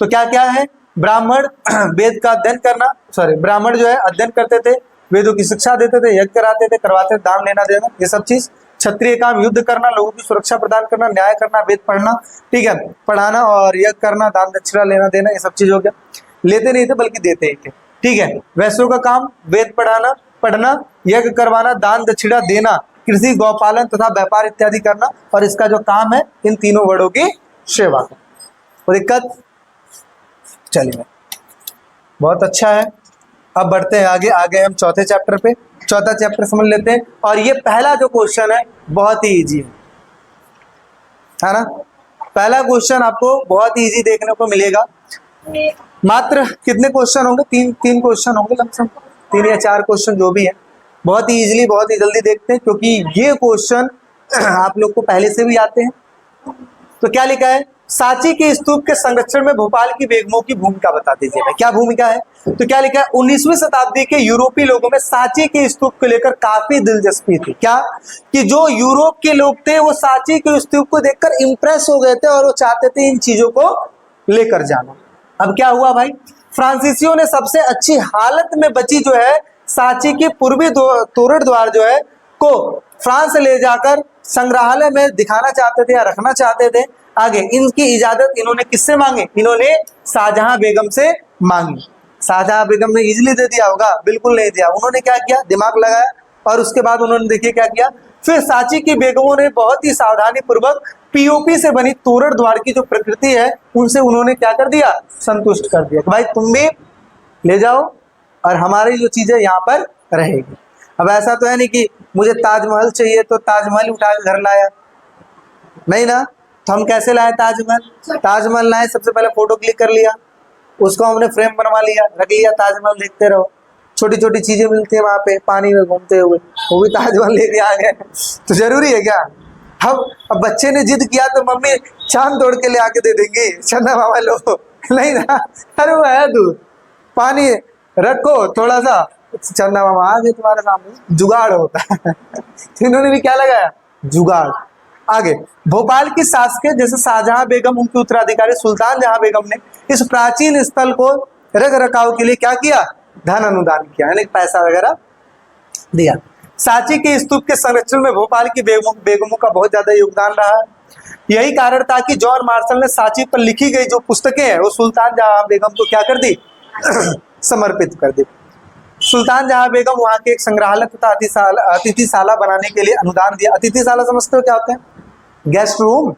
तो क्या क्या है? ब्राह्मण वेद का अध्ययन करना, ब्राह्मण जो है अध्ययन करते थे, वेदों की शिक्षा देते थे, यज्ञ कराते थे, करवाते थे, दान लेना देना, ये सब चीज। क्षत्रिय काम युद्ध करना, लोगों की सुरक्षा प्रदान करना, न्याय करना, वेद पढ़ना, ठीक है, पढ़ाना और यज्ञ करना, दान दक्षिणा लेना देना, ये सब चीज हो गया। लेते नहीं थे बल्कि देते ही थे, ठीक है। वैश्यों का काम वेद पढ़ना, यज्ञ करवाना, दान दक्षिणा देना, कृषि, गौपालन तथा व्यापार इत्यादि करना, और इसका जो काम है इन तीनों वर्णों की सेवा करना। कोई दिक्कत? चलिए बहुत अच्छा है। अब बढ़ते हैं आगे। आगे हम चौथे चैप्टर पे, चौथा चैप्टर समझ लेते हैं। और ये पहला जो क्वेश्चन है बहुत ही इजी है ना? पहला क्वेश्चन आपको बहुत ही इजी देखने को मिलेगा। मात्र कितने क्वेश्चन होंगे? 3 क्वेश्चन होंगे लमसम, 3 या 4 क्वेश्चन जो भी है। बहुत ही इजीली, बहुत ही जल्दी देखते हैं, क्योंकि ये क्वेश्चन आप लोग को पहले से भी आते हैं। तो क्या लिखा है? सांची के स्तूप के संरक्षण में भोपाल की बेगमों की भूमिका बता दीजिए। भाई क्या भूमिका है? तो क्या लिखा है? 19वीं शताब्दी के यूरोपीय लोगों में सांची के स्तूप को लेकर काफी दिलचस्पी थी। क्या? कि जो यूरोप के लोग थे वो सांची के स्तूप को देखकर इंप्रेस हो गए थे और वो चाहते थे इन चीजों को लेकर जाना। अब क्या हुआ भाई? फ्रांसीसियों ने सबसे अच्छी हालत में बची जो है सांची की पूर्वी तोरण द्वार जो है को फ्रांस ले जाकर संग्रहालय में दिखाना चाहते थे या रखना चाहते थे। आगे इनकी इजाजत इन्होंने किससे मांगी? इन्होंने शाहजहां बेगम से मांगी। शाहजहां बेगम ने इजीली दे दिया होगा? बिल्कुल नहीं दिया। उन्होंने क्या किया? दिमाग लगाया और उसके बाद उन्होंने देखिए क्या किया। फिर सांची की बेगमों ने बहुत ही सावधानी पूर्वक पीओपी से बनी तोरण द्वार की जो प्रकृति है उनसे उन्होंने क्या कर दिया? संतुष्ट कर दिया कि भाई तुम भी ले जाओ और हमारी जो चीजें यहाँ पर रहेगी। अब ऐसा तो है नहीं कि मुझे ताजमहल चाहिए तो ताजमहल उठा के घर लाया, नहीं ना। तो हम कैसे लाए ताजमहल? ताजमहल लाए, सबसे पहले फोटो क्लिक कर लिया, उसको हमने फ्रेम बनवा लिया, रख लिया, ताजमहल देखते रहो। छोटी छोटी चीजें मिलती है वहां पे पानी में घूमते हुए, वो भी ताजमहल लेके आ गए। तो जरूरी है क्या? अब बच्चे ने जिद किया तो मम्मी चांद तोड़ के ले आके दे देंगी, चंदा मामा लो, नहीं ना। अरे वो है दूध, पानी रखो थोड़ा सा, चंदा मामा आ गए तुम्हारे सामने। जुगाड़ होता है। तो इन्होंने भी क्या लगाया? जुगाड़। आगे भोपाल की शासक जैसे शाहजहां बेगम, उनकी उत्तराधिकारी सुल्तान जहां बेगम ने इस प्राचीन स्थल को रख रखाव के लिए क्या किया? धन अनुदान किया, यानी पैसा वगैरह दिया। सांची के स्तूप के संरक्षण में भोपाल की बेगमों का बहुत ज्यादा योगदान रहा है। यही कारण था कि जॉन मार्शल ने सांची पर लिखी गई जो पुस्तकें हैं वो सुल्तान जहां बेगम को क्या कर दी? समर्पित कर दी। सुल्तान जहां बेगम वहां के एक संग्रहालय तथा अतिथिशाला बनाने के लिए अनुदान दिया। अतिथिशाला समझते हो क्या होते हैं? Guest room.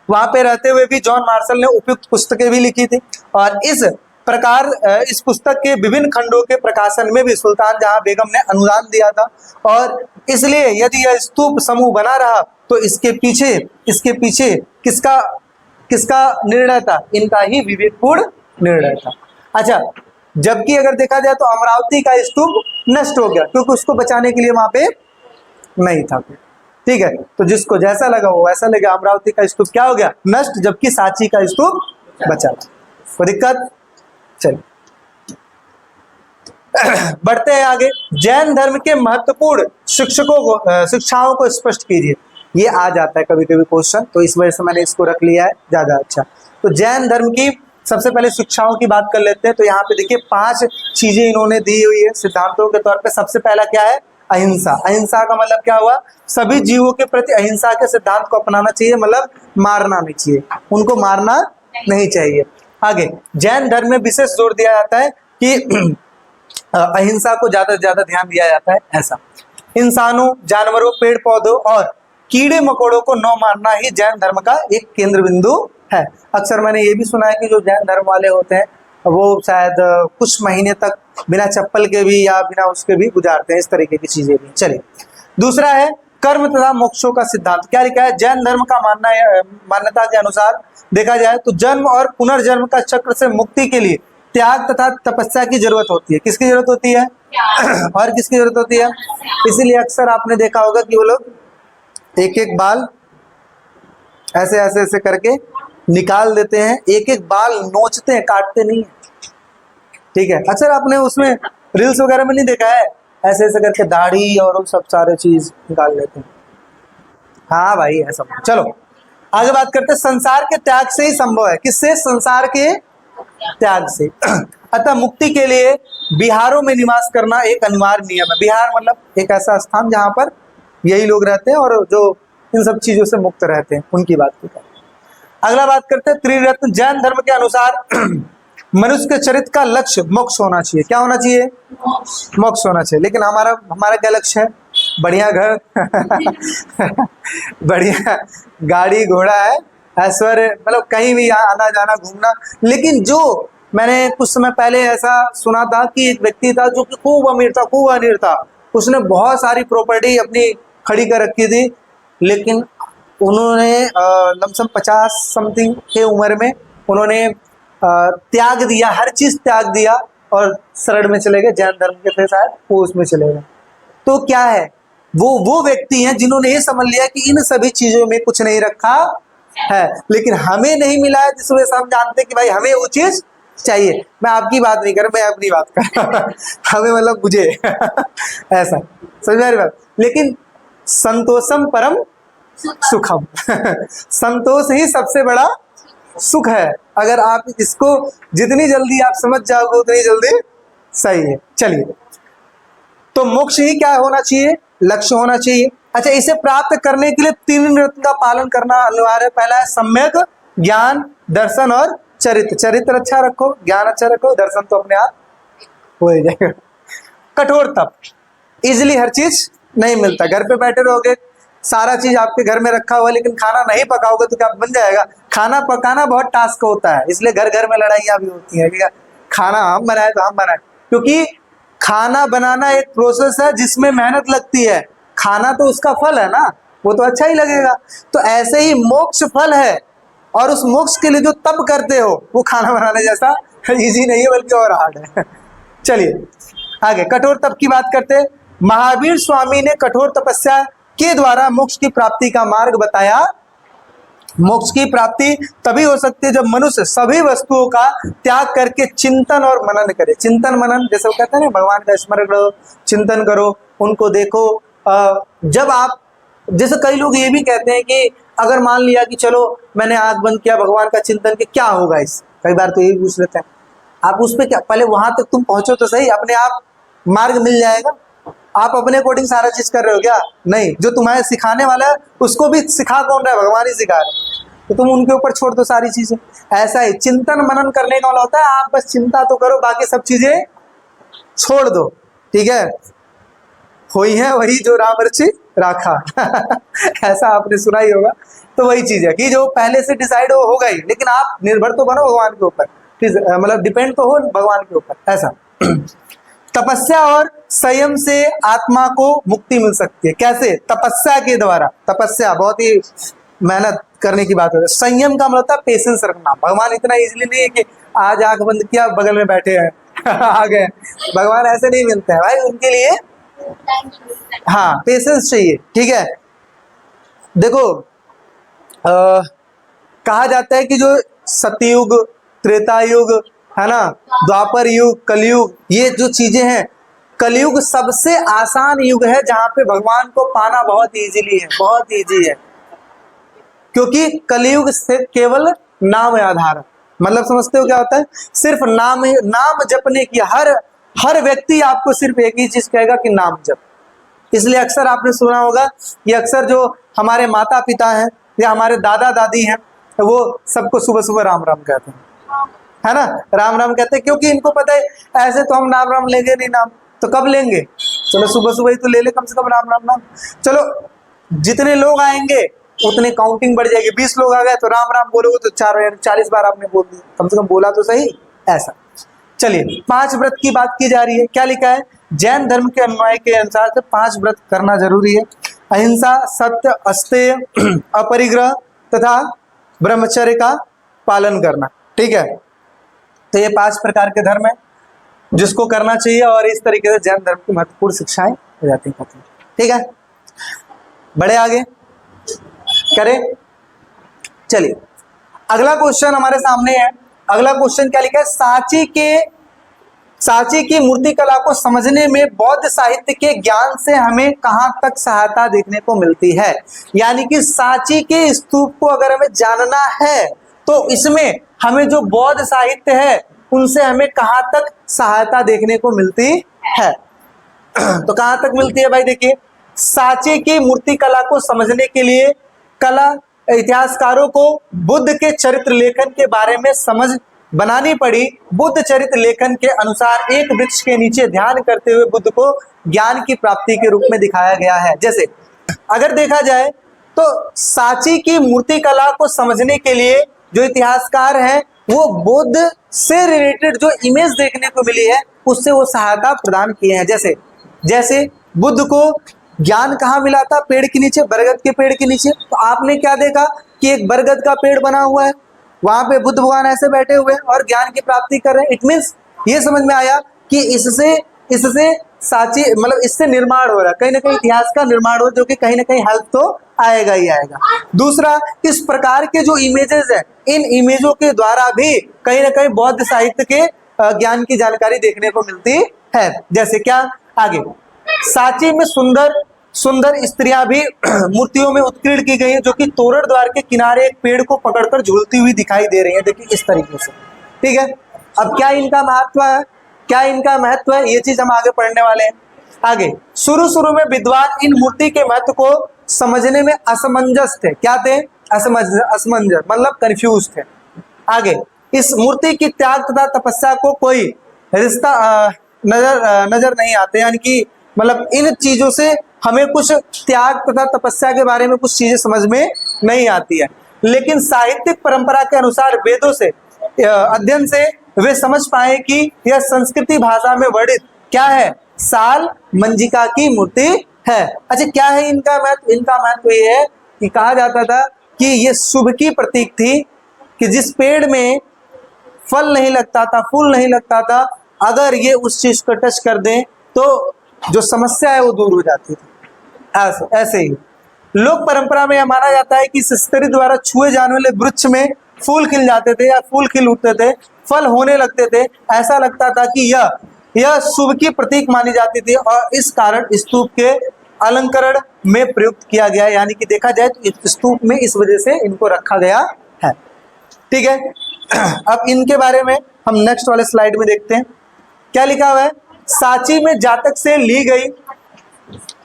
वहां पे रहते हुए भी जॉन मार्शल ने उपयुक्त पुस्तकें भी लिखी थी और इस प्रकार इस पुस्तक के विभिन्न खंडों के प्रकाशन में भी सुल्तान जहां बेगम ने अनुदान दिया था। और इसलिए यदि यह स्तूप समूह बना रहा तो इसके पीछे किसका निर्णय था? इनका ही विवेकपूर्ण निर्णय था। अच्छा, जबकि अगर देखा जाए तो अमरावती का स्तूप नष्ट हो गया क्योंकि उसको बचाने के लिए वहां पे नहीं था, ठीक है। तो जिसको जैसा लगा वो वैसा लगा। अमरावती का स्तूप क्या हो गया? नष्ट, जबकि सांची का स्तूप बचा। कोई दिक्कत? चलिए बढ़ते हैं आगे। जैन धर्म के महत्वपूर्ण शिक्षाओं को स्पष्ट कीजिए। ये आ जाता है कभी कभी क्वेश्चन, तो इस वजह से मैंने इसको रख लिया है ज्यादा अच्छा। तो जैन धर्म की सबसे पहले शिक्षाओं की बात कर लेते हैं। तो यहाँ पे देखिए 5 चीजें इन्होंने दी हुई है सिद्धांतों के तौर पे। सबसे पहला क्या है? अहिंसा। अहिंसा का मतलब क्या हुआ? सभी जीवों के प्रति अहिंसा के सिद्धांत को अपनाना चाहिए, मतलब मारना नहीं चाहिए, उनको मारना नहीं चाहिए। आगे जैन धर्म में विशेष जोर दिया जाता है कि अहिंसा को ज्यादा से ज्यादा ध्यान दिया जाता है। ऐसा इंसानों, जानवरों, पेड़ पौधों और कीड़े मकोड़ों को न मारना ही जैन धर्म का एक केंद्र बिंदु है। अक्सर मैंने ये भी सुना है कि जो जैन धर्म वाले होते हैं वो शायद कुछ महीने तक बिना चप्पल के भी या बिना उसके भी गुजारते हैं, इस तरीके की चीजें भी। चलिए दूसरा है कर्म तथा मोक्षों का सिद्धांत। क्या लिखा है? जैन धर्म का मान्यता के अनुसार देखा जाए तो जन्म और पुनर्जन्म का चक्र से मुक्ति के लिए त्याग तथा तपस्या की जरूरत होती है। किसकी जरूरत होती है? और किसकी जरूरत होती है? इसीलिए अक्सर आपने देखा होगा कि वो लोग एक एक बाल ऐसे ऐसे ऐसे करके निकाल देते हैं, एक एक बाल नोचते हैं, काटते नहीं है। ठीक है, अक्सर आपने उसमें रील्स वगैरह में नहीं देखा है, ऐसे ऐसे करके दाढ़ी और वो सब सारे चीज निकाल लेते हैं। हाँ भाई ऐसा। चलो आगे बात करते हैं। संसार के त्याग से ही संभव है। किससे? संसार के त्याग से। अतः मुक्ति के लिए बिहारों में निवास करना एक अनिवार्य नियम है। बिहार मतलब एक ऐसा स्थान जहां पर यही लोग रहते हैं और जो इन सब चीजों से मुक्त रहते हैं, उनकी बात की। अगला बात करते हैं त्रिरत्न। जैन धर्म के अनुसार मनुष्य के चरित्र का लक्ष्य मोक्ष होना चाहिए। क्या होना चाहिए? मोक्ष होना चाहिए। लेकिन हमारा क्या लक्ष्य है? बढ़िया घर बढ़िया गाड़ी घोड़ा है, ऐश्वर्य, मतलब कहीं भी आना जाना घूमना। लेकिन जो मैंने कुछ समय पहले ऐसा सुना था कि एक व्यक्ति था जो कि खूब अमीर था, खूब अमीर था, उसने बहुत सारी प्रॉपर्टी अपनी खड़ी कर रखी थी, लेकिन उन्होंने लमसम 50 समथिंग के उम्र में उन्होंने त्याग दिया, हर चीज त्याग दिया और शरण में चले गए। जैन धर्म के थे शायद, वो उसमें चले गए। तो क्या है? वो व्यक्ति हैं जिन्होंने ये समझ लिया कि इन सभी चीजों में कुछ नहीं रखा है, लेकिन हमें नहीं मिला है, जिस वजह से हम जानते हैं कि भाई हमें वो चीज चाहिए। मैं आपकी बात नहीं कर रहा, मैं अपनी बात कर रहा हमें मतलब मुझे ऐसा समझ में आ रही बात। लेकिन संतोषम परम सुखम संतोष ही सबसे बड़ा सुख है। अगर आप इसको जितनी जल्दी आप समझ जाओगे उतनी जल्दी सही है। चलिए, तो मोक्ष ही क्या होना चाहिए? लक्ष्य होना चाहिए। अच्छा, इसे प्राप्त करने के लिए 3 रत्न का पालन करना अनिवार्य है। पहला है सम्यक ज्ञान, दर्शन और चरित्र। चरित्र अच्छा रखो, ज्ञान अच्छा रखो, दर्शन तो अपने आप हो ही जाएगा। कठोर तप। इजिली हर चीज नहीं मिलता। घर पे बैठे रहोगे, सारा चीज आपके घर में रखा हुआ है, लेकिन खाना नहीं पकाओगे तो क्या बन जाएगा? खाना पकाना बहुत टास्क होता है, इसलिए घर घर में लड़ाइयाँ भी होती हैं कि खाना हम बनाए तो हम बनाए, क्योंकि खाना बनाना एक प्रोसेस है जिसमें मेहनत लगती है। खाना तो उसका फल है ना, वो तो अच्छा ही लगेगा। तो ऐसे ही मोक्ष फल है, और उस मोक्ष के लिए जो तप करते हो वो खाना बनाने जैसा इजी नहीं है, बल्कि और हार्ड है। चलिए आगे कठोर तप की बात करते हैं। महावीर स्वामी ने कठोर तपस्या के द्वारा मोक्ष की प्राप्ति का मार्ग बताया। मोक्ष की प्राप्ति तभी हो सकती है जब मनुष्य सभी वस्तुओं का त्याग करके चिंतन और मनन करे। चिंतन मनन, जैसे वो कहते हैं ना, भगवान का स्मरण करो, चिंतन करो, उनको देखो। जब आप, जैसे कई लोग ये भी कहते हैं कि अगर मान लिया कि चलो मैंने आंख बंद किया, भगवान का चिंतन के क्या होगा इस, कई बार तो यही पूछ लेते हैं। आप उस पर क्या, पहले वहां तक तुम पहुंचो तो सही, अपने आप मार्ग मिल जाएगा। आप अपने अकॉर्डिंग सारा चीज कर रहे हो क्या? नहीं, जो तुम्हें सिखाने वाला है उसको भी सिखा कौन रहा है? भगवान ही सिखा रहे, तो तुम उनके ऊपर छोड़ दो सारी चीजें। ऐसा ही चिंतन मनन करने का होता है, आप बस चिंता तो करो, बाकी सब चीजें छोड़ दो। ठीक है, होई है वही जो राम रचि राखा ऐसा आपने सुना ही होगा। तो वही चीज है कि जो पहले से डिसाइड होगा ही, लेकिन आप निर्भर तो बनो भगवान के ऊपर, मतलब डिपेंड तो हो भगवान के ऊपर। ऐसा तपस्या और संयम से आत्मा को मुक्ति मिल सकती है। कैसे? तपस्या के द्वारा। तपस्या बहुत ही मेहनत करने की बात है। संयम का मतलब पेशेंस रखना। भगवान इतना इजीली नहीं है कि आज आंख बंद किया बगल में बैठे हैं आ गए। भगवान ऐसे नहीं मिलते हैं भाई, उनके लिए हाँ पेशेंस चाहिए। ठीक है, देखो कहा जाता है कि जो सतयुग, त्रेता युग है ना, द्वापर युग, कलयुग, ये जो चीजें हैं, कलयुग सबसे आसान युग है जहां पे भगवान को पाना बहुत इजीली है, बहुत इजी है, क्योंकि कलयुग से केवल नाम आधार है। मतलब समझते हो क्या होता है? सिर्फ नाम जपने की, हर व्यक्ति आपको सिर्फ एक ही चीज कहेगा कि नाम जप। इसलिए अक्सर आपने सुना होगा कि अक्सर जो हमारे माता पिता हैं या हमारे दादा दादी हैं वो सबको सुबह सुबह राम राम कहते हैं, है ना, राम राम कहते हैं, क्योंकि इनको पता है ऐसे तो हम राम राम लेंगे नहीं, नाम तो कब लेंगे, चलो सुबह सुबह ही तो ले ले कम से कम राम राम नाम। चलो जितने लोग आएंगे उतने काउंटिंग बढ़ जाएगी, 20 लोग आ गए तो राम राम बोलोगे तो 40 बार आपने बोल दिया, कम से कम बोला तो सही ऐसा। चलिए 5 व्रत की बात की जा रही है, क्या लिखा है, जैन धर्म के अनुयायी के अनुसार से 5 व्रत करना जरूरी है। अहिंसा, सत्य, अस्तेय, अपरिग्रह तथा ब्रह्मचर्य का पालन करना, ठीक है। तो ये 5 प्रकार के धर्म है जिसको करना चाहिए और इस तरीके से जैन धर्म की महत्वपूर्ण शिक्षाएं हो जाती हैं, ठीक है। बड़े आगे करें, चलिए अगला क्वेश्चन हमारे सामने है। अगला क्वेश्चन क्या लिखा है, सांची की मूर्ति कला को समझने में बौद्ध साहित्य के ज्ञान से हमें कहां तक सहायता देखने को मिलती है। यानी कि सांची के स्तूप को अगर हमें जानना है तो इसमें हमें जो बौद्ध साहित्य है उनसे हमें कहां तक सहायता देखने को मिलती है। तो कहां तक मिलती है भाई, देखिए सांची की मूर्ति कला को समझने के लिए कला इतिहासकारों को बुद्ध के चरित्र लेखन के बारे में समझ बनानी पड़ी। बुद्ध चरित्र लेखन के अनुसार एक वृक्ष के नीचे ध्यान करते हुए बुद्ध को ज्ञान की प्राप्ति के रूप में दिखाया गया है। जैसे अगर देखा जाए तो सांची की मूर्ति कला को समझने के लिए जो इतिहासकार हैं वो बुद्ध से रिलेटेड जो इमेज देखने को मिली है उससे वो सहायता प्रदान किए हैं। जैसे बुद्ध को ज्ञान कहाँ मिला था, पेड़ के नीचे, बरगद के पेड़ के नीचे। तो आपने क्या देखा कि एक बरगद का पेड़ बना हुआ है, वहां पे बुद्ध भगवान ऐसे बैठे हुए हैं और ज्ञान की प्राप्ति कर रहे हैं। इट मीन्स ये समझ में आया कि इससे सांची मतलब इससे निर्माण हो रहा है, कहीं ना कहीं इतिहास का निर्माण हो, जो कि कहीं ना कहीं हेल्प तो आएगा ही आएगा। दूसरा, इस प्रकार के जो इमेजेस है इन इमेजों के द्वारा भी कहीं ना कहीं बौद्ध साहित्य के ज्ञान की जानकारी देखने को मिलती है। जैसे क्या, आगे सांची में सुंदर स्त्रियां भी मूर्तियों में उत्कीर्ण की गई है, जो कि तोरण द्वार के किनारे एक पेड़ को पकड़कर झूलती हुई दिखाई दे रही है। देखिए इस तरीके से, ठीक है। अब क्या इनका महत्व है, ये चीज हम आगे पढ़ने वाले हैं। आगे शुरू में विद्वान इन मूर्ति के महत्व को समझने में असमंजस थे। क्या थे, असमंजस मतलब कंफ्यूज थे। आगे इस मूर्ति की त्याग तथा तपस्या को कोई रिश्ता नजर नहीं आते, यानी कि मतलब इन चीजों से हमें कुछ त्याग तथा तपस्या के बारे में कुछ चीजें समझ में नहीं आती है। लेकिन साहित्यिक परंपरा के अनुसार वेदों से अध्ययन से वे समझ पाए कि यह संस्कृति भाषा में वर्णित क्या है, साल मंजिका की मूर्ति है। अच्छा, क्या है इनका महत्व ये है कि कहा जाता था कि ये शुभ की प्रतीक थी, कि जिस पेड़ में फल नहीं लगता था, फूल नहीं लगता था, अगर ये उस चीज को टच कर दें तो जो समस्या है वो दूर हो जाती थी। ऐसे ही लोक परंपरा में यह माना जाता है कि स्त्री द्वारा छुए जाने वाले वृक्ष में फूल खिल जाते थे या फूल खिल उठते थे, फल होने लगते थे। ऐसा लगता था कि यह शुभ की प्रतीक मानी जाती थी और इस कारण स्तूप के अलंकरण में प्रयुक्त किया गया है। यानी कि देखा जाए तो स्तूप में इस वजह से इनको रखा गया है, ठीक है। अब इनके बारे में हम नेक्स्ट वाले स्लाइड में देखते हैं क्या लिखा हुआ है। सांची में जातक से ली गई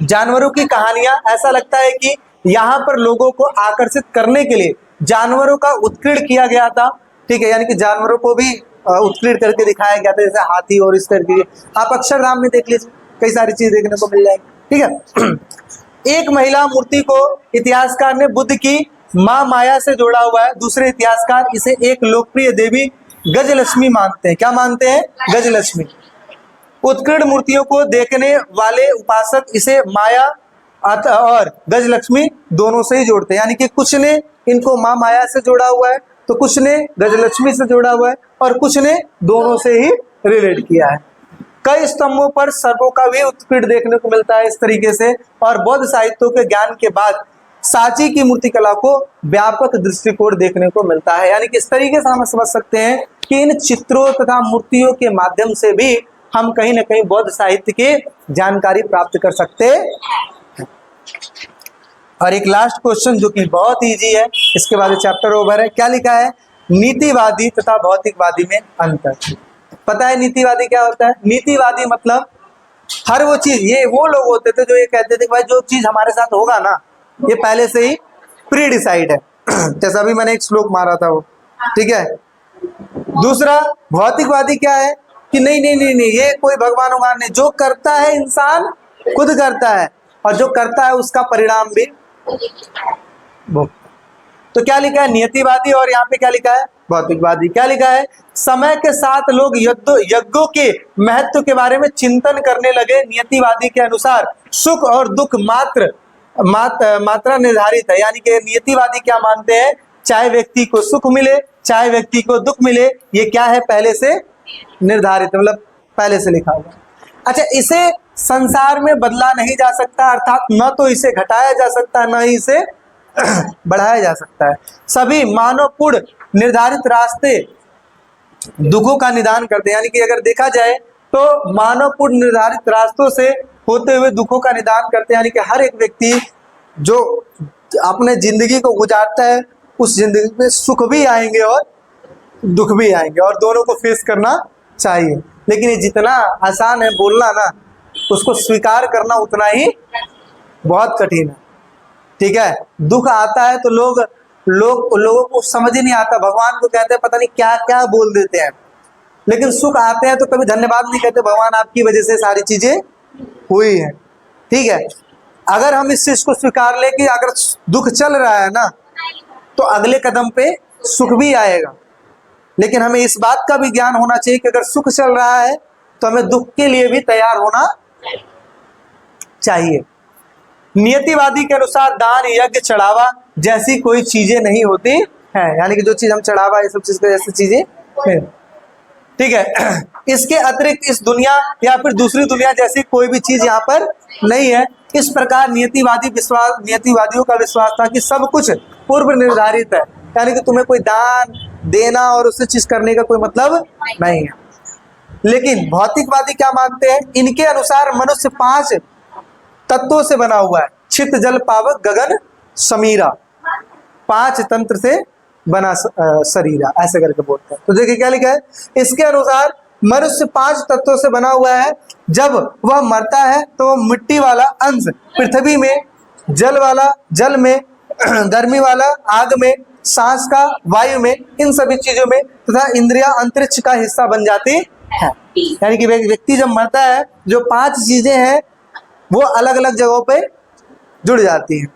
जानवरों की कहानियां, ऐसा लगता है कि यहाँ पर लोगों को आकर्षित करने के लिए जानवरों का उत्कीर्ण किया गया था, ठीक है। यानी कि जानवरों को भी उत्कीर्ण करके दिखाया गया था, जैसे हाथी और इस तरह की। आप अक्षरधाम में देख लीजिए, कई सारी चीज देखने को मिल जाएगी, ठीक है। एक महिला मूर्ति को इतिहासकार ने बुद्ध की माँ माया से जोड़ा हुआ है। दूसरे इतिहासकार इसे एक लोकप्रिय देवी गजलक्ष्मी मानते हैं। क्या मानते हैं, गजलक्ष्मी। उत्कीर्ण मूर्तियों को देखने वाले उपासक इसे माया और गजलक्ष्मी दोनों से ही जोड़ते हैं। यानी कि कुछ ने इनको माँ माया से जोड़ा हुआ है, तो कुछ ने गजलक्ष्मी से जोड़ा हुआ है और कुछ ने दोनों से ही रिलेट किया है। कई स्तंभों पर सर्पों का भी उत्कीर्ण देखने को मिलता है इस तरीके से। और बौद्ध साहित्यों के ज्ञान के बाद सांची की मूर्ति कला को व्यापक दृष्टिकोण देखने को मिलता है। यानी कि इस तरीके से हम समझ सकते हैं कि इन चित्रों तथा मूर्तियों के माध्यम से भी हम कहीं ना कहीं बौद्ध साहित्य की जानकारी प्राप्त कर सकते हैं। और एक लास्ट क्वेश्चन जो कि बहुत इजी है, इसके बाद चैप्टर ओवर है। क्या लिखा है, नीतिवादी तथा भौतिकवादी में अंतर। पता है नीतिवादी क्या होता है? नीतिवादी मतलब हर वो चीज, ये वो लोग होते थे जो ये कहते थे कि भाई जो चीज हमारे साथ होगा ना ये पहले से ही प्री डिसाइड है। जैसा अभी मैंने एक श्लोक मारा था वो, ठीक है। दूसरा भौतिकवादी क्या है कि नहीं नहीं नहीं नहीं, ये कोई भगवान भगवान नहीं, जो करता है इंसान खुद करता है और जो करता है उसका परिणाम भी वो। तो क्या लिखा है नियतिवादी, और यहाँ पे क्या लिखा है भौतिकवादी। क्या लिखा है समय के साथ लोग यज्ञों के महत्व के बारे में चिंतन करने लगे। नियतिवादी के अनुसार सुख और दुख मात्रा निर्धारित है। यानी कि नियतिवादी क्या मानते हैं, चाहे व्यक्ति को सुख मिले चाहे व्यक्ति को दुख मिले, ये क्या है पहले से निर्धारित, मतलब पहले से लिखा हुआ। अच्छा, इसे संसार में बदला नहीं जा सकता, अर्थात न तो इसे घटाया जा सकता न ही इसे बढ़ाया जा सकता है। सभी मानवपूर्ण निर्धारित रास्ते दुखों का निदान करते हैं। यानी कि अगर देखा जाए तो मानवपूर्ण निर्धारित रास्तों से होते हुए दुखों का निदान करते हैं। यानी कि हर एक व्यक्ति जो अपने जिंदगी को गुजारता है उस जिंदगी में सुख भी आएंगे और दुख भी आएंगे और दोनों को फेस करना चाहिए। लेकिन ये जितना आसान है बोलना ना, उसको स्वीकार करना उतना ही बहुत कठिन है, ठीक है। दुख आता है तो लोगों को समझ ही नहीं आता, भगवान को कहते हैं पता नहीं क्या क्या बोल देते हैं। लेकिन सुख आते हैं तो कभी धन्यवाद नहीं कहते, भगवान आपकी वजह से सारी चीजें हुई है, ठीक है। अगर हम इस चीज को स्वीकार ले कि अगर दुख चल रहा है ना तो अगले कदम पे सुख भी आएगा, लेकिन हमें इस बात का भी ज्ञान होना चाहिए कि अगर सुख चल रहा है तो हमें दुख के लिए भी तैयार होना चाहिए। नियतिवादी के अनुसार दान यज्ञ चढ़ावा जैसी कोई चीजें नहीं होती है। यानी कि जो चीज हम चढ़ावा ये सब चीज जैसी चीजें नहीं, ठीक है। इसके अतिरिक्त इस दुनिया या फिर दूसरी दुनिया जैसी कोई भी चीज यहाँ पर नहीं है। इस प्रकार नियतिवादियों का विश्वास था कि सब कुछ पूर्व निर्धारित है। यानी कि तुम्हें कोई दान देना और उससे चीज करने का कोई मतलब नहीं है। लेकिन भौतिकवादी क्या मानते हैं, इनके अनुसार मनुष्य 5 तत्वों से बना हुआ है, छित जल पावक गगन समीरा, 5 तंत्र से बना शरीरा, ऐसे करके बोलते हैं। तो देखिए क्या लिखा है, इसके अनुसार मनुष्य 5 तत्वों से बना हुआ है। जब वह मरता है तो वह मिट्टी वाला अंश पृथ्वी में, जल वाला जल में, गर्मी वाला आग में, सांस का वायु में, इन सभी चीजों में, तथा इंद्रिया अंतरिक्ष का हिस्सा बन जाती है। यानी कि व्यक्ति जब मरता है जो 5 चीजें हैं वो अलग अलग जगहों पे जुड़ जाती हैं।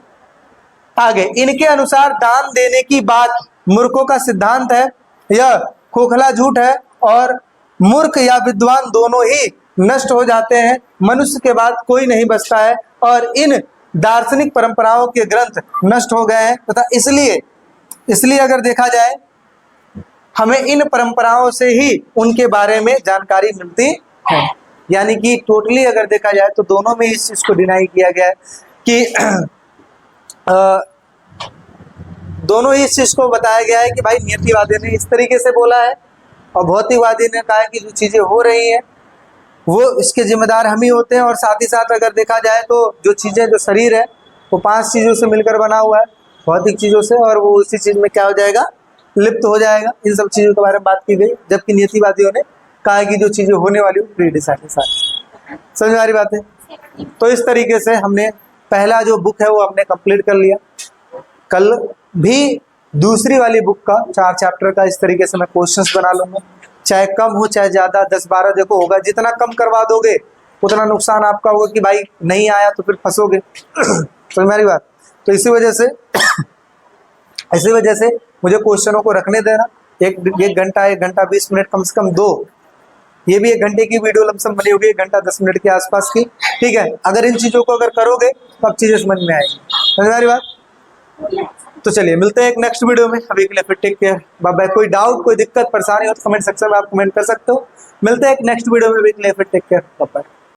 आगे इनके अनुसार दान देने की बात मूर्खों का सिद्धांत है, यह खोखला झूठ है और मूर्ख या विद्वान दोनों ही नष्ट हो जाते हैं, मनुष्य के बाद कोई नहीं बचता है और इन दार्शनिक परंपराओं के ग्रंथ नष्ट हो गए हैं तथा इसलिए अगर देखा जाए हमें इन परंपराओं से ही उनके बारे में जानकारी मिलती है। यानी कि टोटली अगर देखा जाए तो दोनों में इस चीज को डिनाई किया गया है कि दोनों ही इस चीज को बताया गया है कि भाई नियतिवादी ने इस तरीके से बोला है और भौतिकवादी ने कहा है कि जो चीजें हो रही हैं वो इसके जिम्मेदार हम ही होते हैं। और साथ ही साथ अगर देखा जाए तो जो चीजें, जो शरीर है वो 5 चीजों से मिलकर बना हुआ है, भौतिक चीजों से, और वो उसी चीज में क्या हो जाएगा, लिप्त हो जाएगा। इन सब चीजों के बारे में बात की गई, जबकि नियतिवादियों ने कहा कि जो चीजें होने वाली वो प्री डिसाइडेड। समझ में आ रही बात है। तो इस तरीके से हमने पहला जो बुक है वो हमने कंप्लीट कर लिया। कल भी दूसरी वाली बुक का 4 चैप्टर का इस तरीके से मैं क्वेश्चंस बना लूंगा, चाहे कम हो चाहे ज्यादा, 10-12 देखो होगा। जितना कम करवा दोगे उतना नुकसान आपका होगा कि भाई नहीं आया तो फिर फंसोगे। समझ में आ रही बात। तो इसी वजह से मुझे क्वेश्चनों को रखने देना। एक घंटा 1 घंटा 20 मिनट कम से कम 2, ये भी 1 घंटे की वीडियो लमसम बनी होगी, 1 घंटा 10 मिनट के आसपास की, ठीक है। अगर इन चीजों को अगर करोगे तो अब चीजें समझ में आएगी। समझ में आ रही बात। तो चलिए मिलते हैं एक नेक्स्ट वीडियो में। अभी के लिए फिर टेक केयर, बाय बाय। कोई डाउट, कोई दिक्कत, परेशानी हो तो कमेंट सेक्शन में आप कमेंट कर सकते हो। मिलते हैं एक नेक्स्ट वीडियो में। अभी के लिए फिर टेक केयर, बाय बाय।